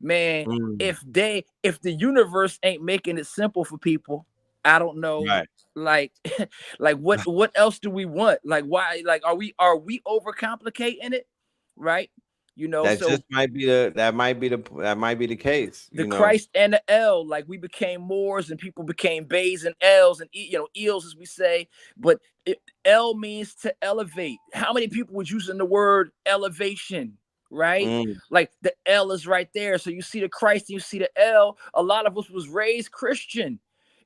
man, if the universe ain't making it simple for people, I don't know. Right. Like like what else do we want? Like why, like are we overcomplicating it? Right? You know, That so just might be the case. the You know, Christ and the L, like we became Moors and people became Bays and L's and eels, as we say. But L means to elevate. How many people was using the word elevation? Right? Like the L is right there. So you see the Christ and you see the L. A lot of us was raised Christian.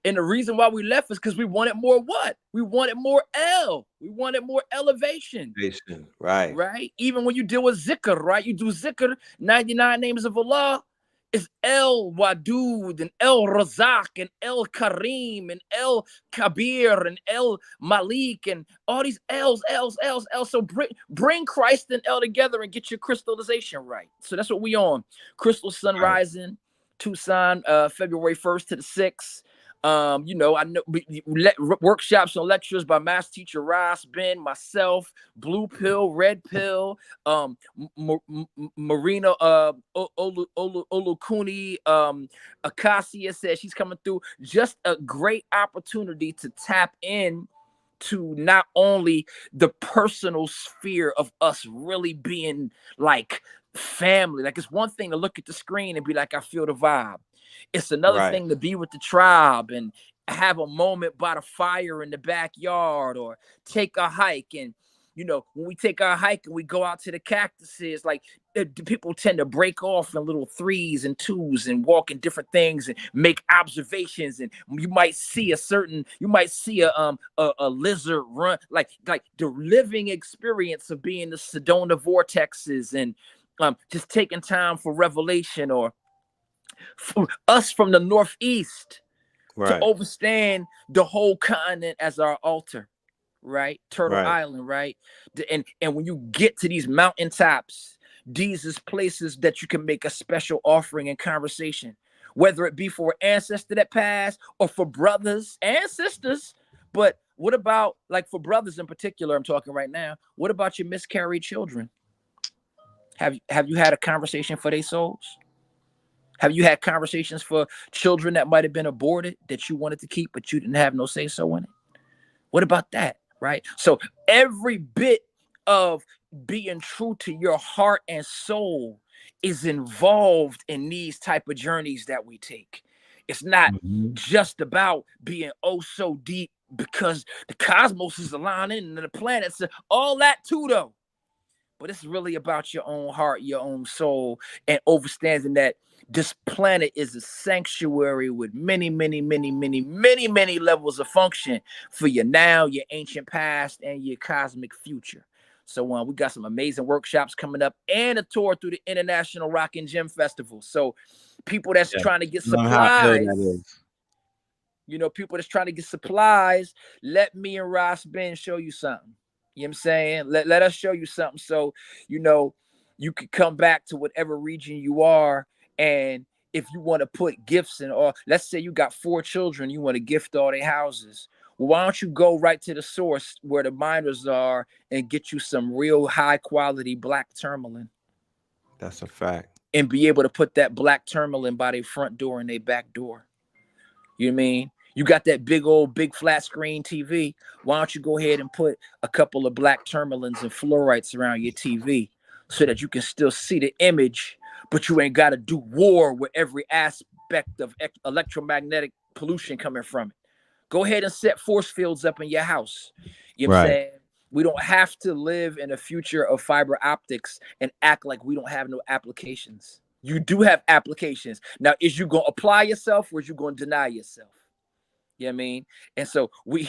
And the reason why we left is because we wanted more what? We wanted more L. We wanted more elevation. Right. Right? Even when you deal with zikr, right? You do zikr, 99 names of Allah. It's El Wadud and El Razak and El Kareem and El Kabir and El Malik and all these L's. So bring Christ and El together and get your crystallization right. So that's what we on. Crystal Sun Rising, Tucson, February 1st to the 6th. I know workshops and lectures by master teacher Ross Ben, myself, Blue Pill, Red Pill, Marina Olukuni, Acacia says she's coming through. Just a great opportunity to tap in to not only the personal sphere of us really being like family. Like it's one thing to look at the screen and be like, I feel the vibe. It's another thing to be with the tribe and have a moment by the fire in the backyard or take a hike. And, when we take our hike and we go out to the cactuses, like people tend to break off in little 3s and 2s and walk in different things and make observations. And you might see a lizard run, like the living experience of being the Sedona vortexes and just taking time for revelation, or for us from the Northeast to understand the whole continent as our altar, right? Turtle Island, right? And when you get to these mountaintops, these is places that you can make a special offering and conversation, whether it be for an ancestor that passed or for brothers and sisters. But what about, like, for brothers in particular, I'm talking right now, what about your miscarried children? Have you had a conversation for their souls? Have you had conversations for children that might have been aborted that you wanted to keep, but you didn't have no say-so in it? What about that, right? So every bit of being true to your heart and soul is involved in these type of journeys that we take. It's not just about being oh so deep because the cosmos is aligning and the planets, all that too, though. But it's really about your own heart, your own soul, and understanding that this planet is a sanctuary with many, many, many, many, many, many levels of function for your now, your ancient past, and your cosmic future. So we got some amazing workshops coming up and a tour through the International Rock and Gym Festival. So people that's trying to get supplies, people that's trying to get supplies, let me and Ross Ben show you something. You know what I'm saying? Let us show you something so, you could come back to whatever region you are. And if you want to put gifts in, or let's say you got 4 children, you want to gift all their houses. Well, why don't you go right to the source where the miners are and get you some real high quality black tourmaline? That's a fact. And be able to put that black tourmaline by their front door and their back door. You know what I mean? You got that big flat screen TV. Why don't you go ahead and put a couple of black tourmalines and fluorites around your TV so that you can still see the image, but you ain't got to do war with every aspect of electromagnetic pollution coming from it. Go ahead and set force fields up in your house. You know what I'm saying? We don't have to live in a future of fiber optics and act like we don't have no applications. You do have applications. Now, is you going to apply yourself or is you going to deny yourself? You know what I mean? And so we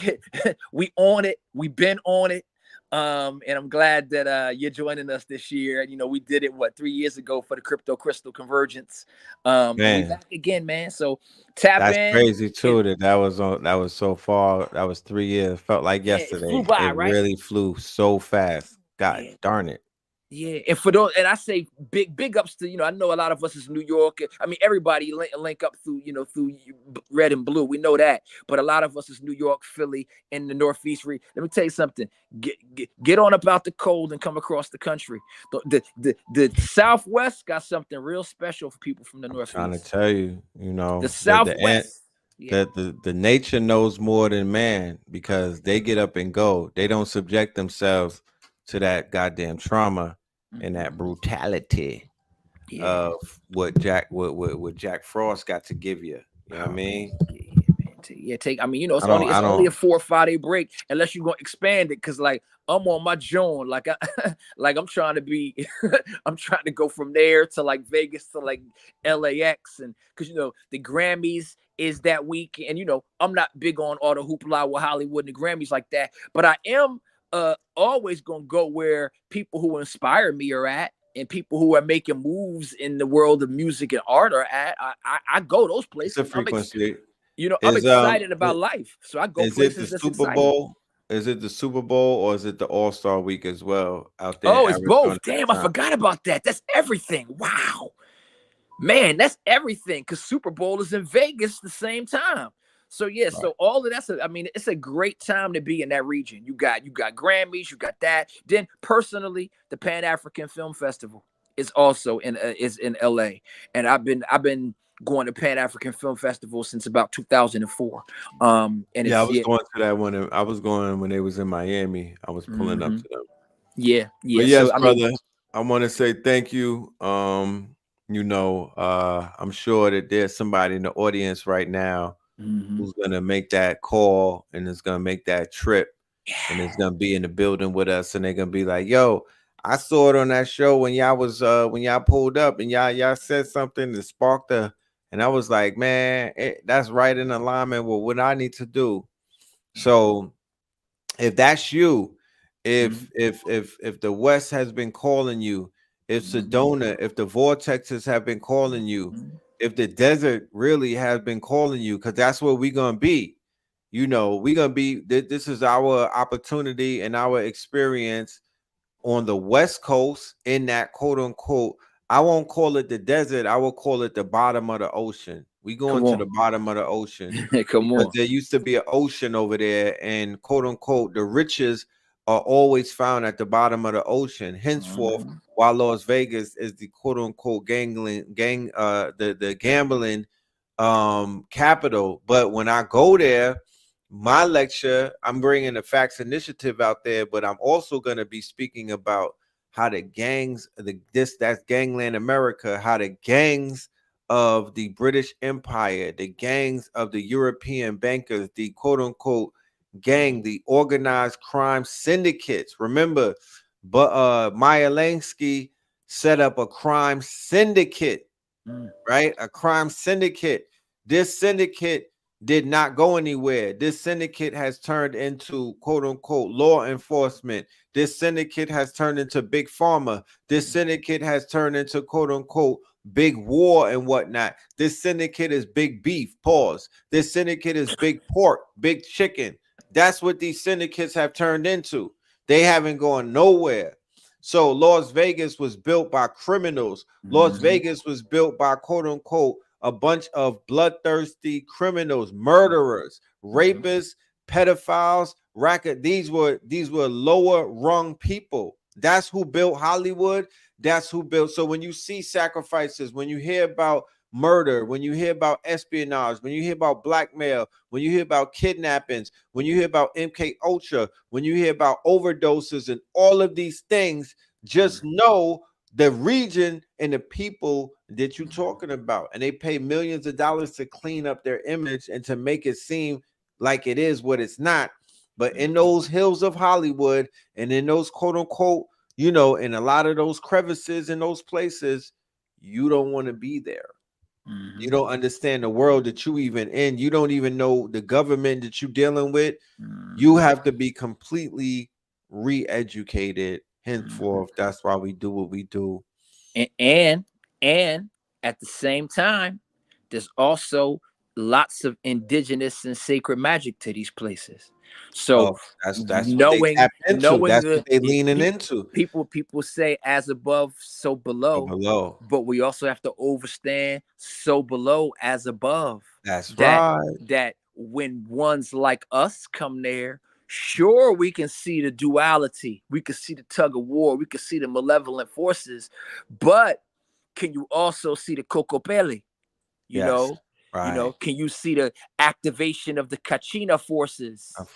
on it. We've been on it. And I'm glad that you're joining us this year. We did it 3 years ago for the crypto crystal convergence. And we back again, man. So tap in. That's crazy too. That was so far. That was 3 years. Felt like yesterday. It flew by, it really flew so fast. God darn it. Yeah, and for those, and I say big ups to, I know a lot of us is New York. I mean, everybody link up through, through red and blue. We know that, but a lot of us is New York, Philly, and the Northeast. Let me tell you something. Get on about the cold and come across the country. The Southwest got something real special for people from the Northeast. Trying to tell you, the Southwest. The nature knows more than man, because they get up and go. They don't subject themselves to that goddamn trauma and that brutality of what Jack Frost got to give you. You know what I mean? I mean, it's only a 4 or 5 day break, unless you're gonna expand it. Cause like I'm on my joint, like I'm trying to be, I'm trying to go from there to like Vegas to like LAX, and cause the Grammys is that week, and I'm not big on all the hoopla with Hollywood and the Grammys like that, but I am always gonna go where people who inspire me are at, and people who are making moves in the world of music and art are at. I go those places. It's a frequency. I'm excited about life, so I go places. Is it the that's Super exciting. Bowl? Is it the Super Bowl, or is it the All-Star Week as well out there? Oh, it's both. Damn, I forgot about that. That's everything. Wow, man, that's everything. Because Super Bowl is in Vegas the same time. So yeah, right. So all of that's. I mean, it's a great time to be in that region. You got Grammys, you got that. Then personally, the Pan African Film Festival is also in LA, and I've been going to Pan African Film Festival since about 2004. And I was going to that one. I was going when they was in Miami. I was pulling up to them. Yeah. But yes, so, brother. I want to say thank you. I'm sure that there's somebody in the audience right now who's gonna make that call and is gonna make that trip, and is gonna be in the building with us, and they're gonna be like, "Yo, I saw it on that show when y'all was when y'all pulled up and y'all said something that sparked a." And I was like, man, that's right in alignment with what I need to do. So if that's you, if the West has been calling you, if Sedona, if the vortexes have been calling you, if the desert really has been calling you, because that's where we're going to be. We're going to be, this is our opportunity and our experience on the West Coast in that quote unquote, I won't call it the desert. I will call it the bottom of the ocean. We going to the bottom of the ocean. Because there used to be an ocean over there, and quote unquote, the riches are always found at the bottom of the ocean. Henceforth, while Las Vegas is the quote unquote the gambling capital. But when I go there, my lecture, I'm bringing the Facts Initiative out there, but I'm also going to be speaking about how the gangs, that's Gangland America, how the gangs of the British Empire, the gangs of the European bankers, the quote unquote gang, the organized crime syndicates. Remember, Meyer Lansky set up a crime syndicate, right? A crime syndicate. This syndicate did not go anywhere. This syndicate has turned into quote unquote law enforcement. This syndicate has turned into big pharma. This syndicate has turned into quote unquote big war and whatnot. This syndicate is big beef. Pause. This syndicate is big pork, big chicken. That's what these syndicates have turned into. They haven't gone nowhere. So Las Vegas was built by criminals. Las Vegas was built by quote unquote a bunch of bloodthirsty criminals, murderers, rapists, pedophiles, these were lower rung people. That's who built Hollywood. That's who built. So when you see sacrifices, when you hear about murder, when you hear about espionage, when you hear about blackmail, when you hear about kidnappings, when you hear about MK Ultra, when you hear about overdoses and all of these things, just know the region and the people that you're talking about, and they pay millions of dollars to clean up their image and to make it seem like it is what it's not. But in those hills of Hollywood and in those quote unquote, in a lot of those crevices in those places, you don't want to be there. You don't understand the world that you even in. You don't even know the government that you're dealing with. You have to be completely re-educated. Henceforth, that's why we do what we do. And at the same time, there's also lots of indigenous and sacred magic to these places. So Oh, that's what they tap into. knowing That's what they leaning pe- into. people say as above, so Or below, below. but we also have to understand so below as above. That's That right. that when ones like us come there, sure, we can see the duality, we can see the tug of war, we can see the malevolent forces, but can you also see the cocopelli? You Yes. know, Right. can you see the activation of the Kachina forces Because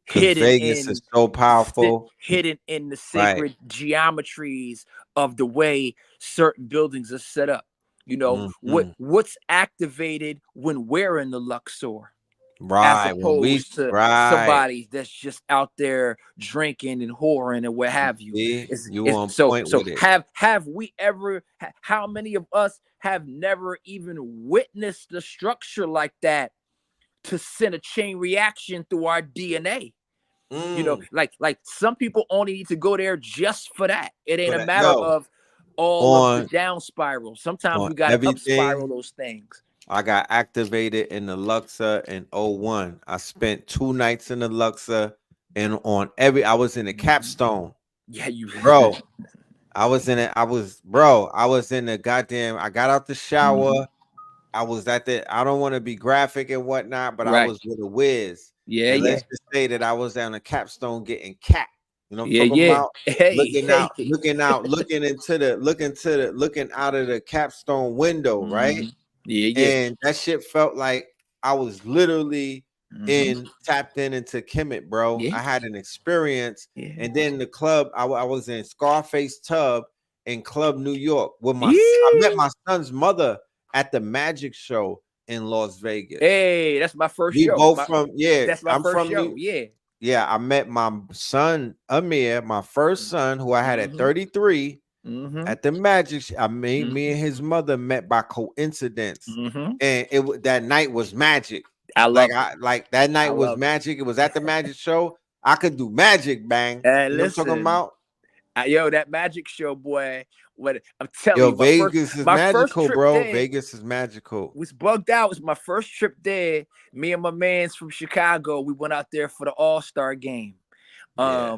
hidden Vegas in is so powerful. hidden in the Right. sacred geometries of the way certain buildings are set up? What's activated when we're in the Luxor, as Right. When we opposed to right. somebody that's just out there drinking and whoring and what have you. See, you It's on so point with it. have we ever how many of us have never even witnessed a structure like that to send a chain reaction through our DNA? Like some people only need to go there just for that. It ain't a matter of all of the on down spiral. Sometimes we got to up spiral everything. those things. I got activated in the Luxor in 01. I spent 2 nights in the Luxor, and I was in the capstone. Yeah, you Bro, I was in it. I was in the goddamn. I got out the shower. I was at the. I don't want to be graphic and whatnot, but I Right. was with a whiz. Yeah, And yeah. let's just say that I was down the capstone getting capped. You know what I'm Yeah, talking yeah. about? Looking out of the capstone window, right? Yeah, yeah. And that shit felt like I was literally tapped into Kemet, bro. Yeah. I had an experience. Yeah. And then the club, I was in Scarface Tub in Club New York with I met my son's mother at the magic show in Las Vegas. Hey, that's my first We show. both That's my I'm first from show. Yeah. Yeah, I met my son Amir, my first son, who I had at 33 at the magic. Me and his mother met by coincidence, and that night was magic. I love that night was magic. It was at the magic show. I could do magic, bang. You know what I'm talking about? Yo, that magic show, boy. What I'm telling you, Vegas is magical, bro. There, Vegas is magical. Was bugged out. It was my first trip there. Me and my mans from Chicago, we went out there for the All-Star game. Yeah,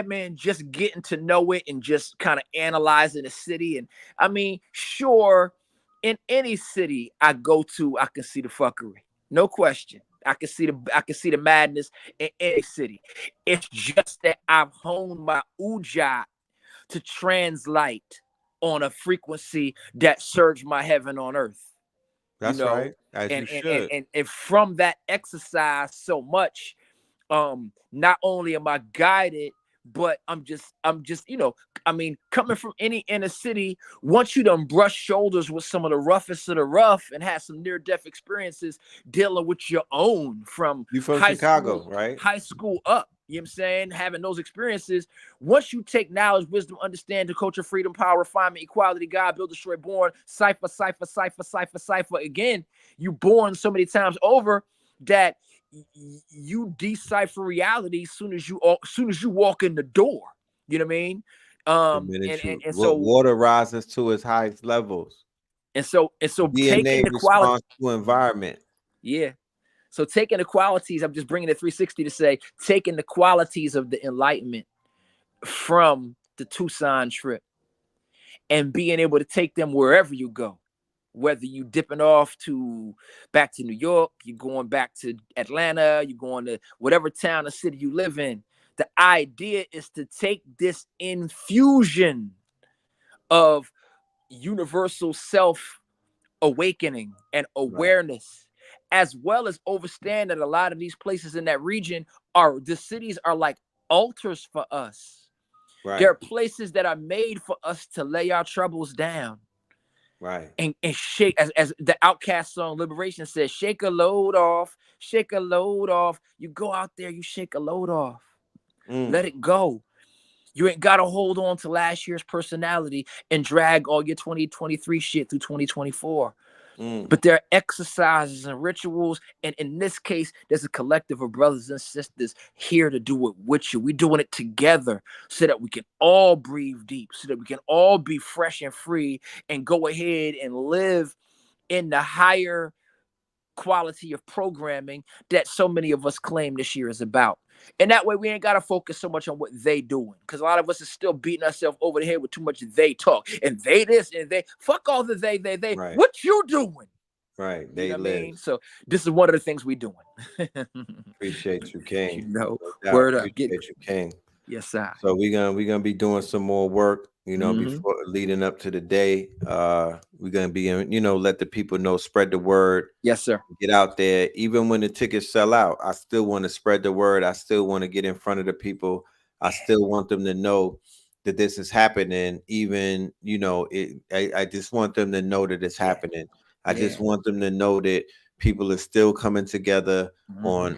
man, just getting to know it and just kind of analyzing the city. And I mean, sure, in any city I go to, I can see the fuckery, no question. I can see the madness in any city. It's just that I've honed my ujat to translate on a frequency that surged my heaven on earth. That's right. As you should. And from that exercise so much, not only am I guided, but I'm just, I mean, coming from any inner city, once you done brush shoulders with some of the roughest of the rough and had some near-death experiences dealing with your own from you from Chicago, right? High school up, you know what I'm saying? Having those experiences, once you take knowledge, wisdom, understanding, culture, freedom, power, refinement, equality, God, build, destroy, born, cipher, again, you born so many times over that you decipher reality as soon as you walk in the door. You know what I mean? And so water rises to its highest levels. And so DNA taking the quality to environment. Yeah. So taking the qualities, I'm just bringing it 360 to say, taking the qualities of the enlightenment from the Tucson trip and being able to take them wherever you go. Whether you dipping off back to New York, you're going back to Atlanta, you're going to whatever town or city you live in. The idea is to take this infusion of universal self-awakening and awareness, as well as understand that a lot of these places in that region the cities are like altars for us. Right. There are places that are made for us to lay our troubles down. Right. And shake, as the Outcast song Liberation says, shake a load off, shake a load off. You go out there, you shake a load off. Let it go. You ain't got to hold on to last year's personality and drag all your 2023 shit through 2024. But there are exercises and rituals. And in this case, there's a collective of brothers and sisters here to do it with you. We're doing it together so that we can all breathe deep, so that we can all be fresh and free and go ahead and live in the higher quality of programming that so many of us claim this year is about. And that way we ain't got to focus so much on what they doing, because a lot of us is still beating ourselves over the head with too much they talk and they this and they. Fuck all the they. Right. What you doing? Right. You They know what I live. mean? So this is one of the things we doing. Appreciate you, King. You know, No doubt. word up. Appreciate you, King. Yes, sir. So we're gonna be doing some more work, you know, before leading up to the day. We're gonna be, you know, let the people know, spread the word. Yes, sir. Get out there. Even when the tickets sell out, I still want to spread the word. I still want to get in front of the people. I still want them to know that this is happening. Even, you know, I just want them to know that it's happening. I just want them to know that people are still coming together on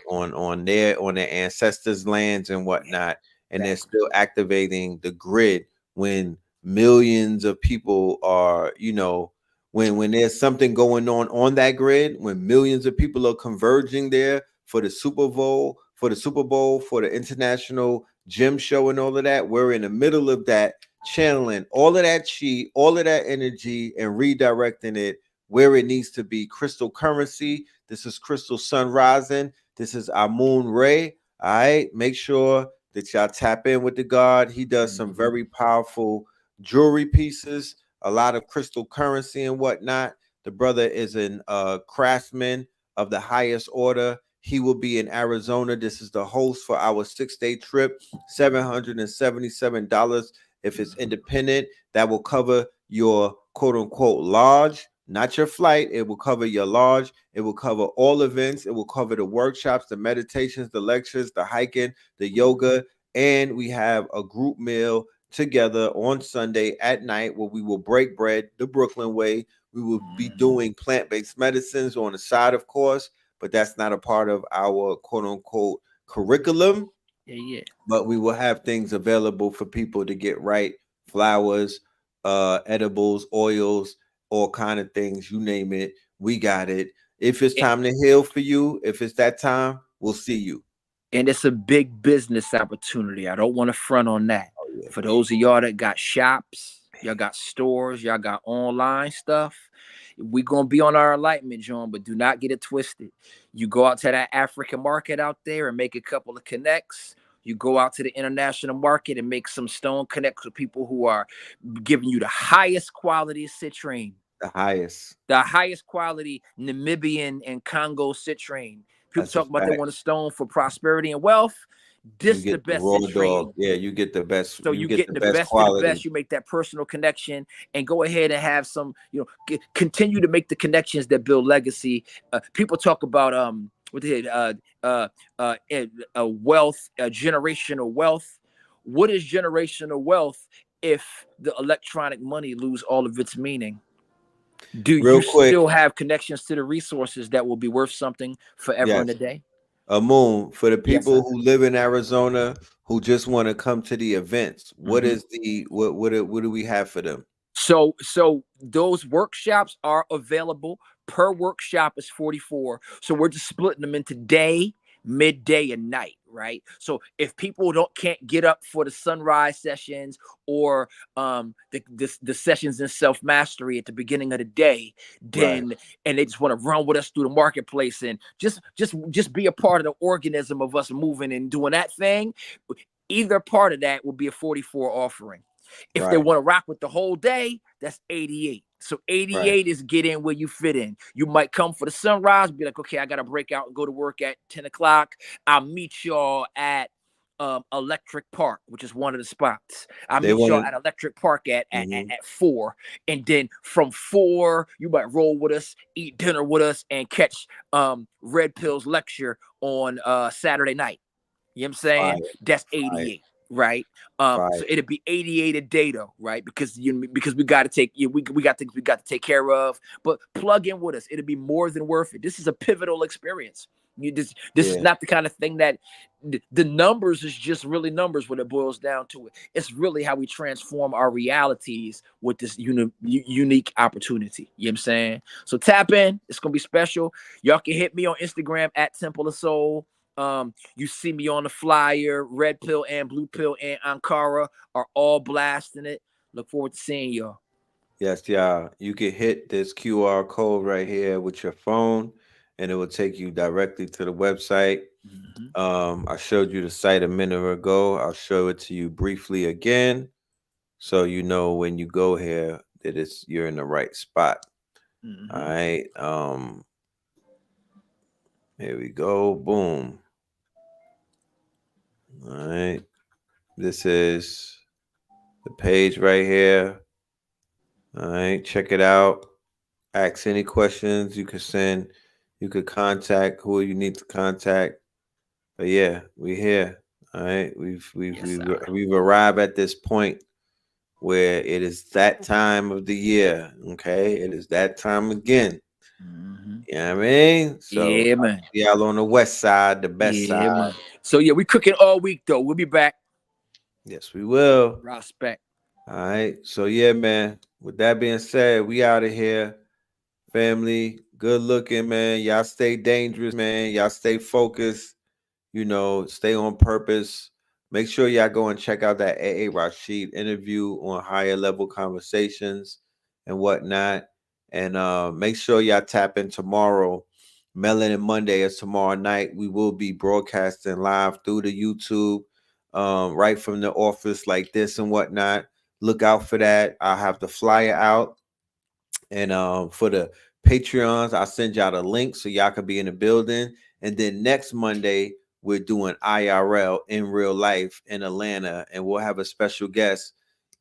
their ancestors' lands and whatnot, and they're still activating the grid when millions of people are, you know, when there's something going on that grid, when millions of people are converging there for the Super Bowl, for the international gym show and all of that, we're in the middle of that, channeling all of that chi, all of that energy, and redirecting it where it needs to be. Crystal currency. This is crystal sun rising. This is our moon ray. All right. Make sure that y'all tap in with the God. He does some very powerful jewelry pieces, a lot of crystal currency and whatnot. The brother is an craftsman of the highest order. He will be in Arizona. This is the host for our 6-day trip, $777. If it's independent, that will cover your quote unquote lodge, not your flight. It will cover your lodge. It will cover all events. It will cover the workshops, the meditations, the lectures, the hiking, the yoga, and we have a group meal together on Sunday at night where we will break bread the Brooklyn way. We will be doing plant-based medicines on the side, of course, but that's not a part of our quote unquote curriculum. But we will have things available for people to get right: flowers, edibles, oils, all kind of things, you name it, we got it. If it's time to heal for you, if it's that time, we'll see you. And it's a big business opportunity. I don't want to front on that. For those of y'all that got shops, y'all got stores, y'all got online stuff, we gonna be on our enlightenment, John, but do not get it twisted. You go out to that African market out there and make a couple of connects. You go out to the international market and make some stone connects with people who are giving you the highest quality citrine. The highest quality Namibian and Congo citrine. People talk about they want a stone for prosperity and wealth. This is the best citrine. Yeah, you get the best. So you get the best quality. Of the best. You make that personal connection and go ahead and have some, you know, continue to make the connections that build legacy. People talk about wealth, generational wealth. What is generational wealth if the electronic money lose all of its meaning? Do you still have connections to the resources that will be worth something forever in a day? Moon, for the people who live in Arizona who just want to come to the events, what is what do we have for them? So those workshops are available. Per workshop is $44. So we're just splitting them into day, midday, and night, right? So if people can't get up for the sunrise sessions or the sessions in self-mastery at the beginning of the day, then and they just want to run with us through the marketplace and just be a part of the organism of us moving and doing that thing, either part of that will be a 44 offering. If they want to rock with the whole day, that's 88. So 88 is get in where you fit in. You might come for the sunrise, be like, okay, I got to break out and go to work at 10 o'clock. I'll meet y'all at Electric Park, which is one of the spots. I'll meet y'all at Electric Park at 4. And then from 4, you might roll with us, eat dinner with us, and catch Red Pill's lecture on Saturday night. You know what I'm saying? That's 88. Right. So it'd be 88 a day though, right? Because we got to take we got things we got to take care of. But plug in with us. It'll be more than worth it. This is a pivotal experience. This is not the kind of thing that the numbers is just really numbers when it boils down to it. It's really how we transform our realities with this unique opportunity. You know what I'm saying? So tap in. It's gonna be special. Y'all can hit me on Instagram at Temple of Soul. You see me on the flyer. Red Pill and Blue Pill and Ankara are all blasting it. Look forward to seeing y'all. Yes, y'all. You can hit this QR code right here with your phone, and it will take you directly to the website. Mhm. I showed you the site a minute ago. I'll show it to you briefly again, so you know when you go here that you're in the right spot. All Mhm. right. Here we go. Boom. All right. This is the page right here. All right. Check it out. Ask any questions you could send. You could contact who you need to contact. But yeah, we here. All right. Yes, sir. We've arrived at this point where it is that time of the year. Okay. It is that time again. Mhm. You know what I mean? So Yeah, man. y'all on the west side, the best Yeah, side. man. So yeah, we cooking all week though. We'll be back. Yes, we will. Prospect. All right. So yeah, man. With that being said, we out of here. Family, good looking, man. Y'all stay dangerous, man. Y'all stay focused. Stay on purpose. Make sure y'all go and check out that A.A. Rashid interview on higher level conversations and whatnot. And make sure y'all tap in tomorrow. Melanin Monday is tomorrow night. We will be broadcasting live through the YouTube, right from the office like this and whatnot. Look out for that. I'll have the flyer out. And for the Patreons, I'll send y'all the link so y'all can be in the building. And then next Monday, we're doing IRL in real life in Atlanta, and we'll have a special guest.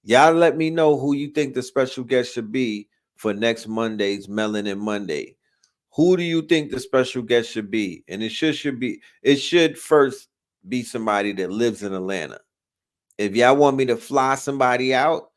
Y'all let me know who you think the special guest should be for next Monday's Melanin Monday. Who do you think the special guest should be? And it should first be somebody that lives in Atlanta. If y'all want me to fly somebody out,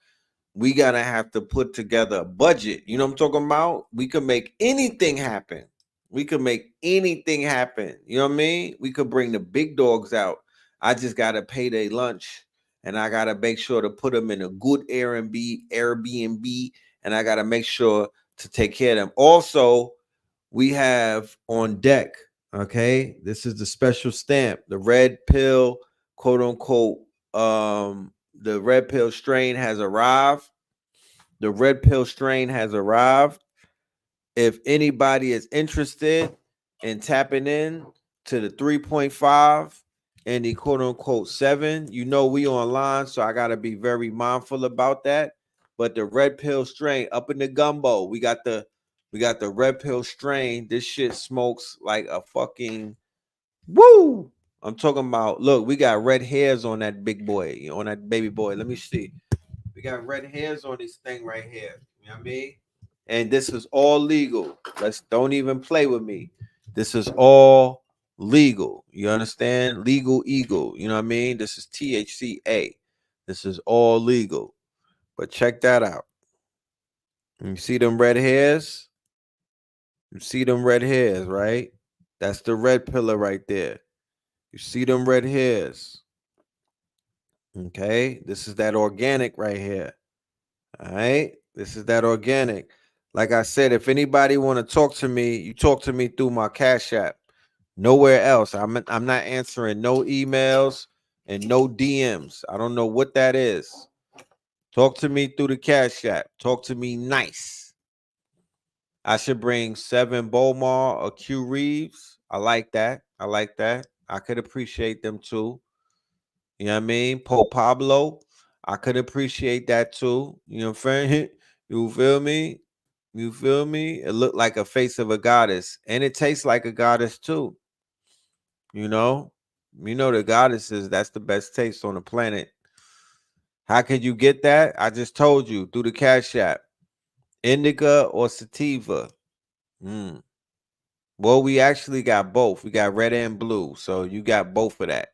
we gotta have to put together a budget. You know what I'm talking about? We could make anything happen. We could make anything happen. You know what I mean? We could bring the big dogs out. I just gotta pay their lunch, and I gotta make sure to put them in a good Airbnb, and I gotta make sure to take care of them. Also, we have on deck. Okay, this is the special stamp, the red pill, quote unquote. The red pill strain has arrived. The red pill strain has arrived. If anybody is interested in tapping in to the 3.5 and the quote unquote 7, we online, so I gotta be very mindful about that. But the red pill strain up in the gumbo, we got the red pill strain. This shit smokes like a fucking woo. I'm talking about, look, we got red hairs on that big boy, on that baby boy. Let me see. We got red hairs on this thing right here. You know what I mean? And this is all legal. Don't even play with me. This is all legal. You understand? Legal eagle. You know what I mean? This is THCA. This is all legal. But check that out. You see them red hairs? You see them red hairs, right? That's the red pillar right there. You see them red hairs. Okay? This is that organic right here. All right. This is that organic. Like I said, if anybody want to talk to me, you talk to me through my Cash App. Nowhere else. I'm not answering no emails and no DMs. I don't know what that is. Talk to me through the Cash App. Talk to me nice. I should bring 7 Bomar or Q Reeves. I like that. I like that. I could appreciate them too. You know what I mean? Pope Pablo. I could appreciate that too. You know what I'm saying? You feel me? You feel me? It looked like a face of a goddess. And it tastes like a goddess too. You know? The goddesses, that's the best taste on the planet. How could you get that? I just told you through the Cash App. Indica or sativa. Well, we actually got both. We got red and blue. So you got both of that.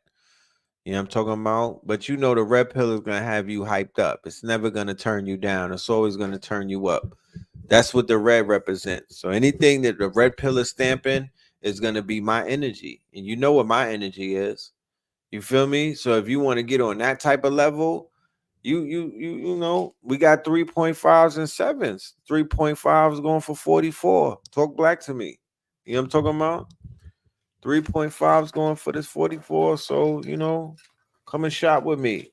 You know what I'm talking about? But the red pill is going to have you hyped up. It's never going to turn you down. It's always going to turn you up. That's what the red represents. So anything that the red pill is stamping is going to be my energy. And you know what my energy is. You feel me? So if you want to get on that type of level, we got 3.5s and 7s. 3.5s going for 44. Talk black to me. You know what I'm talking about? 3.5s going for this 44. So, come and shop with me.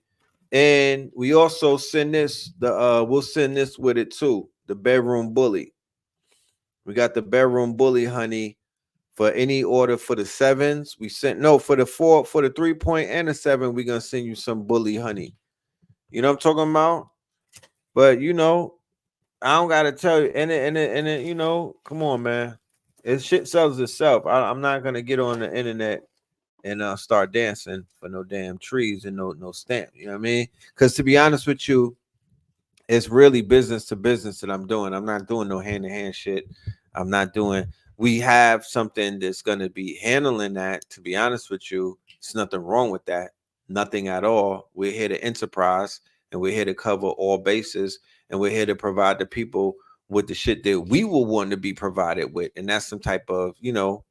And we also send this, we'll send this with it too. The bedroom bully. We got the bedroom bully, honey, For any order for the 7s, we sent for the 4, for the 3-point and the 7, we're gonna send you some bully honey. You know what I'm talking about? But you know, I don't gotta tell you, and it, you know, come on, man. It shit sells itself. I'm not gonna get on the internet and start dancing for no damn trees and no stamp. You know what I mean? Because to be honest with you, it's really business to business that I'm doing. I'm not doing no hand-to-hand shit. I'm not doing. We have something that's gonna be handling that. To be honest with you, there's nothing wrong with that. Nothing at all. We're here to enterprise, and we're here to cover all bases, and we're here to provide the people with the shit that we will want to be provided with, and that's some type of, you know,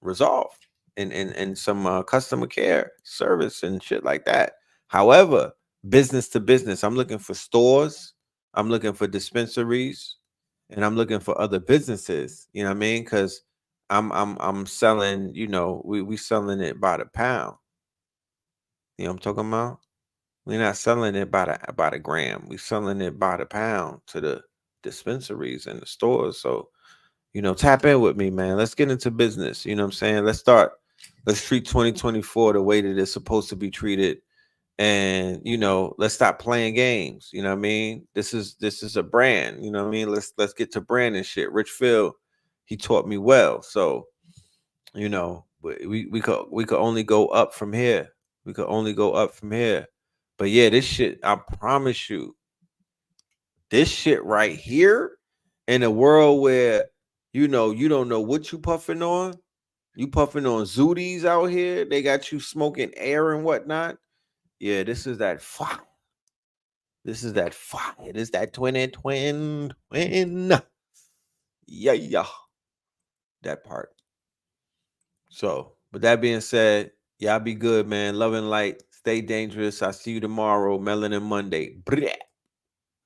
resolve and some customer care service and shit like that. However, business to business, I'm looking for stores, I'm looking for dispensaries, and I'm looking for other businesses. You know what I mean? Because I'm selling. You know, we selling it by the pound. You know what I'm talking about? We're not selling it by the gram. We're selling it by the pound to the dispensaries and the stores. So, you know, tap in with me, man. Let's get into business. You know what I'm saying? Let's treat 2024 the way that it's supposed to be treated. And, you know, let's stop playing games. You know what I mean? This is a brand. You know what I mean? Let's get to brand and shit. Rich Phil, he taught me well. So, you know, we could only go up from here. We could only go up from here. But yeah, this shit, I promise you, this shit right here, in a world where, you know, you don't know what you puffing on. You puffing on Zooties out here. They got you smoking air and whatnot. Yeah, this is that fire. This is that fire. This is that twin. Yeah. That part. So, with that being said, y'all be good, man. Love and light. Stay dangerous. I'll see you tomorrow, Melanin Monday. Blah.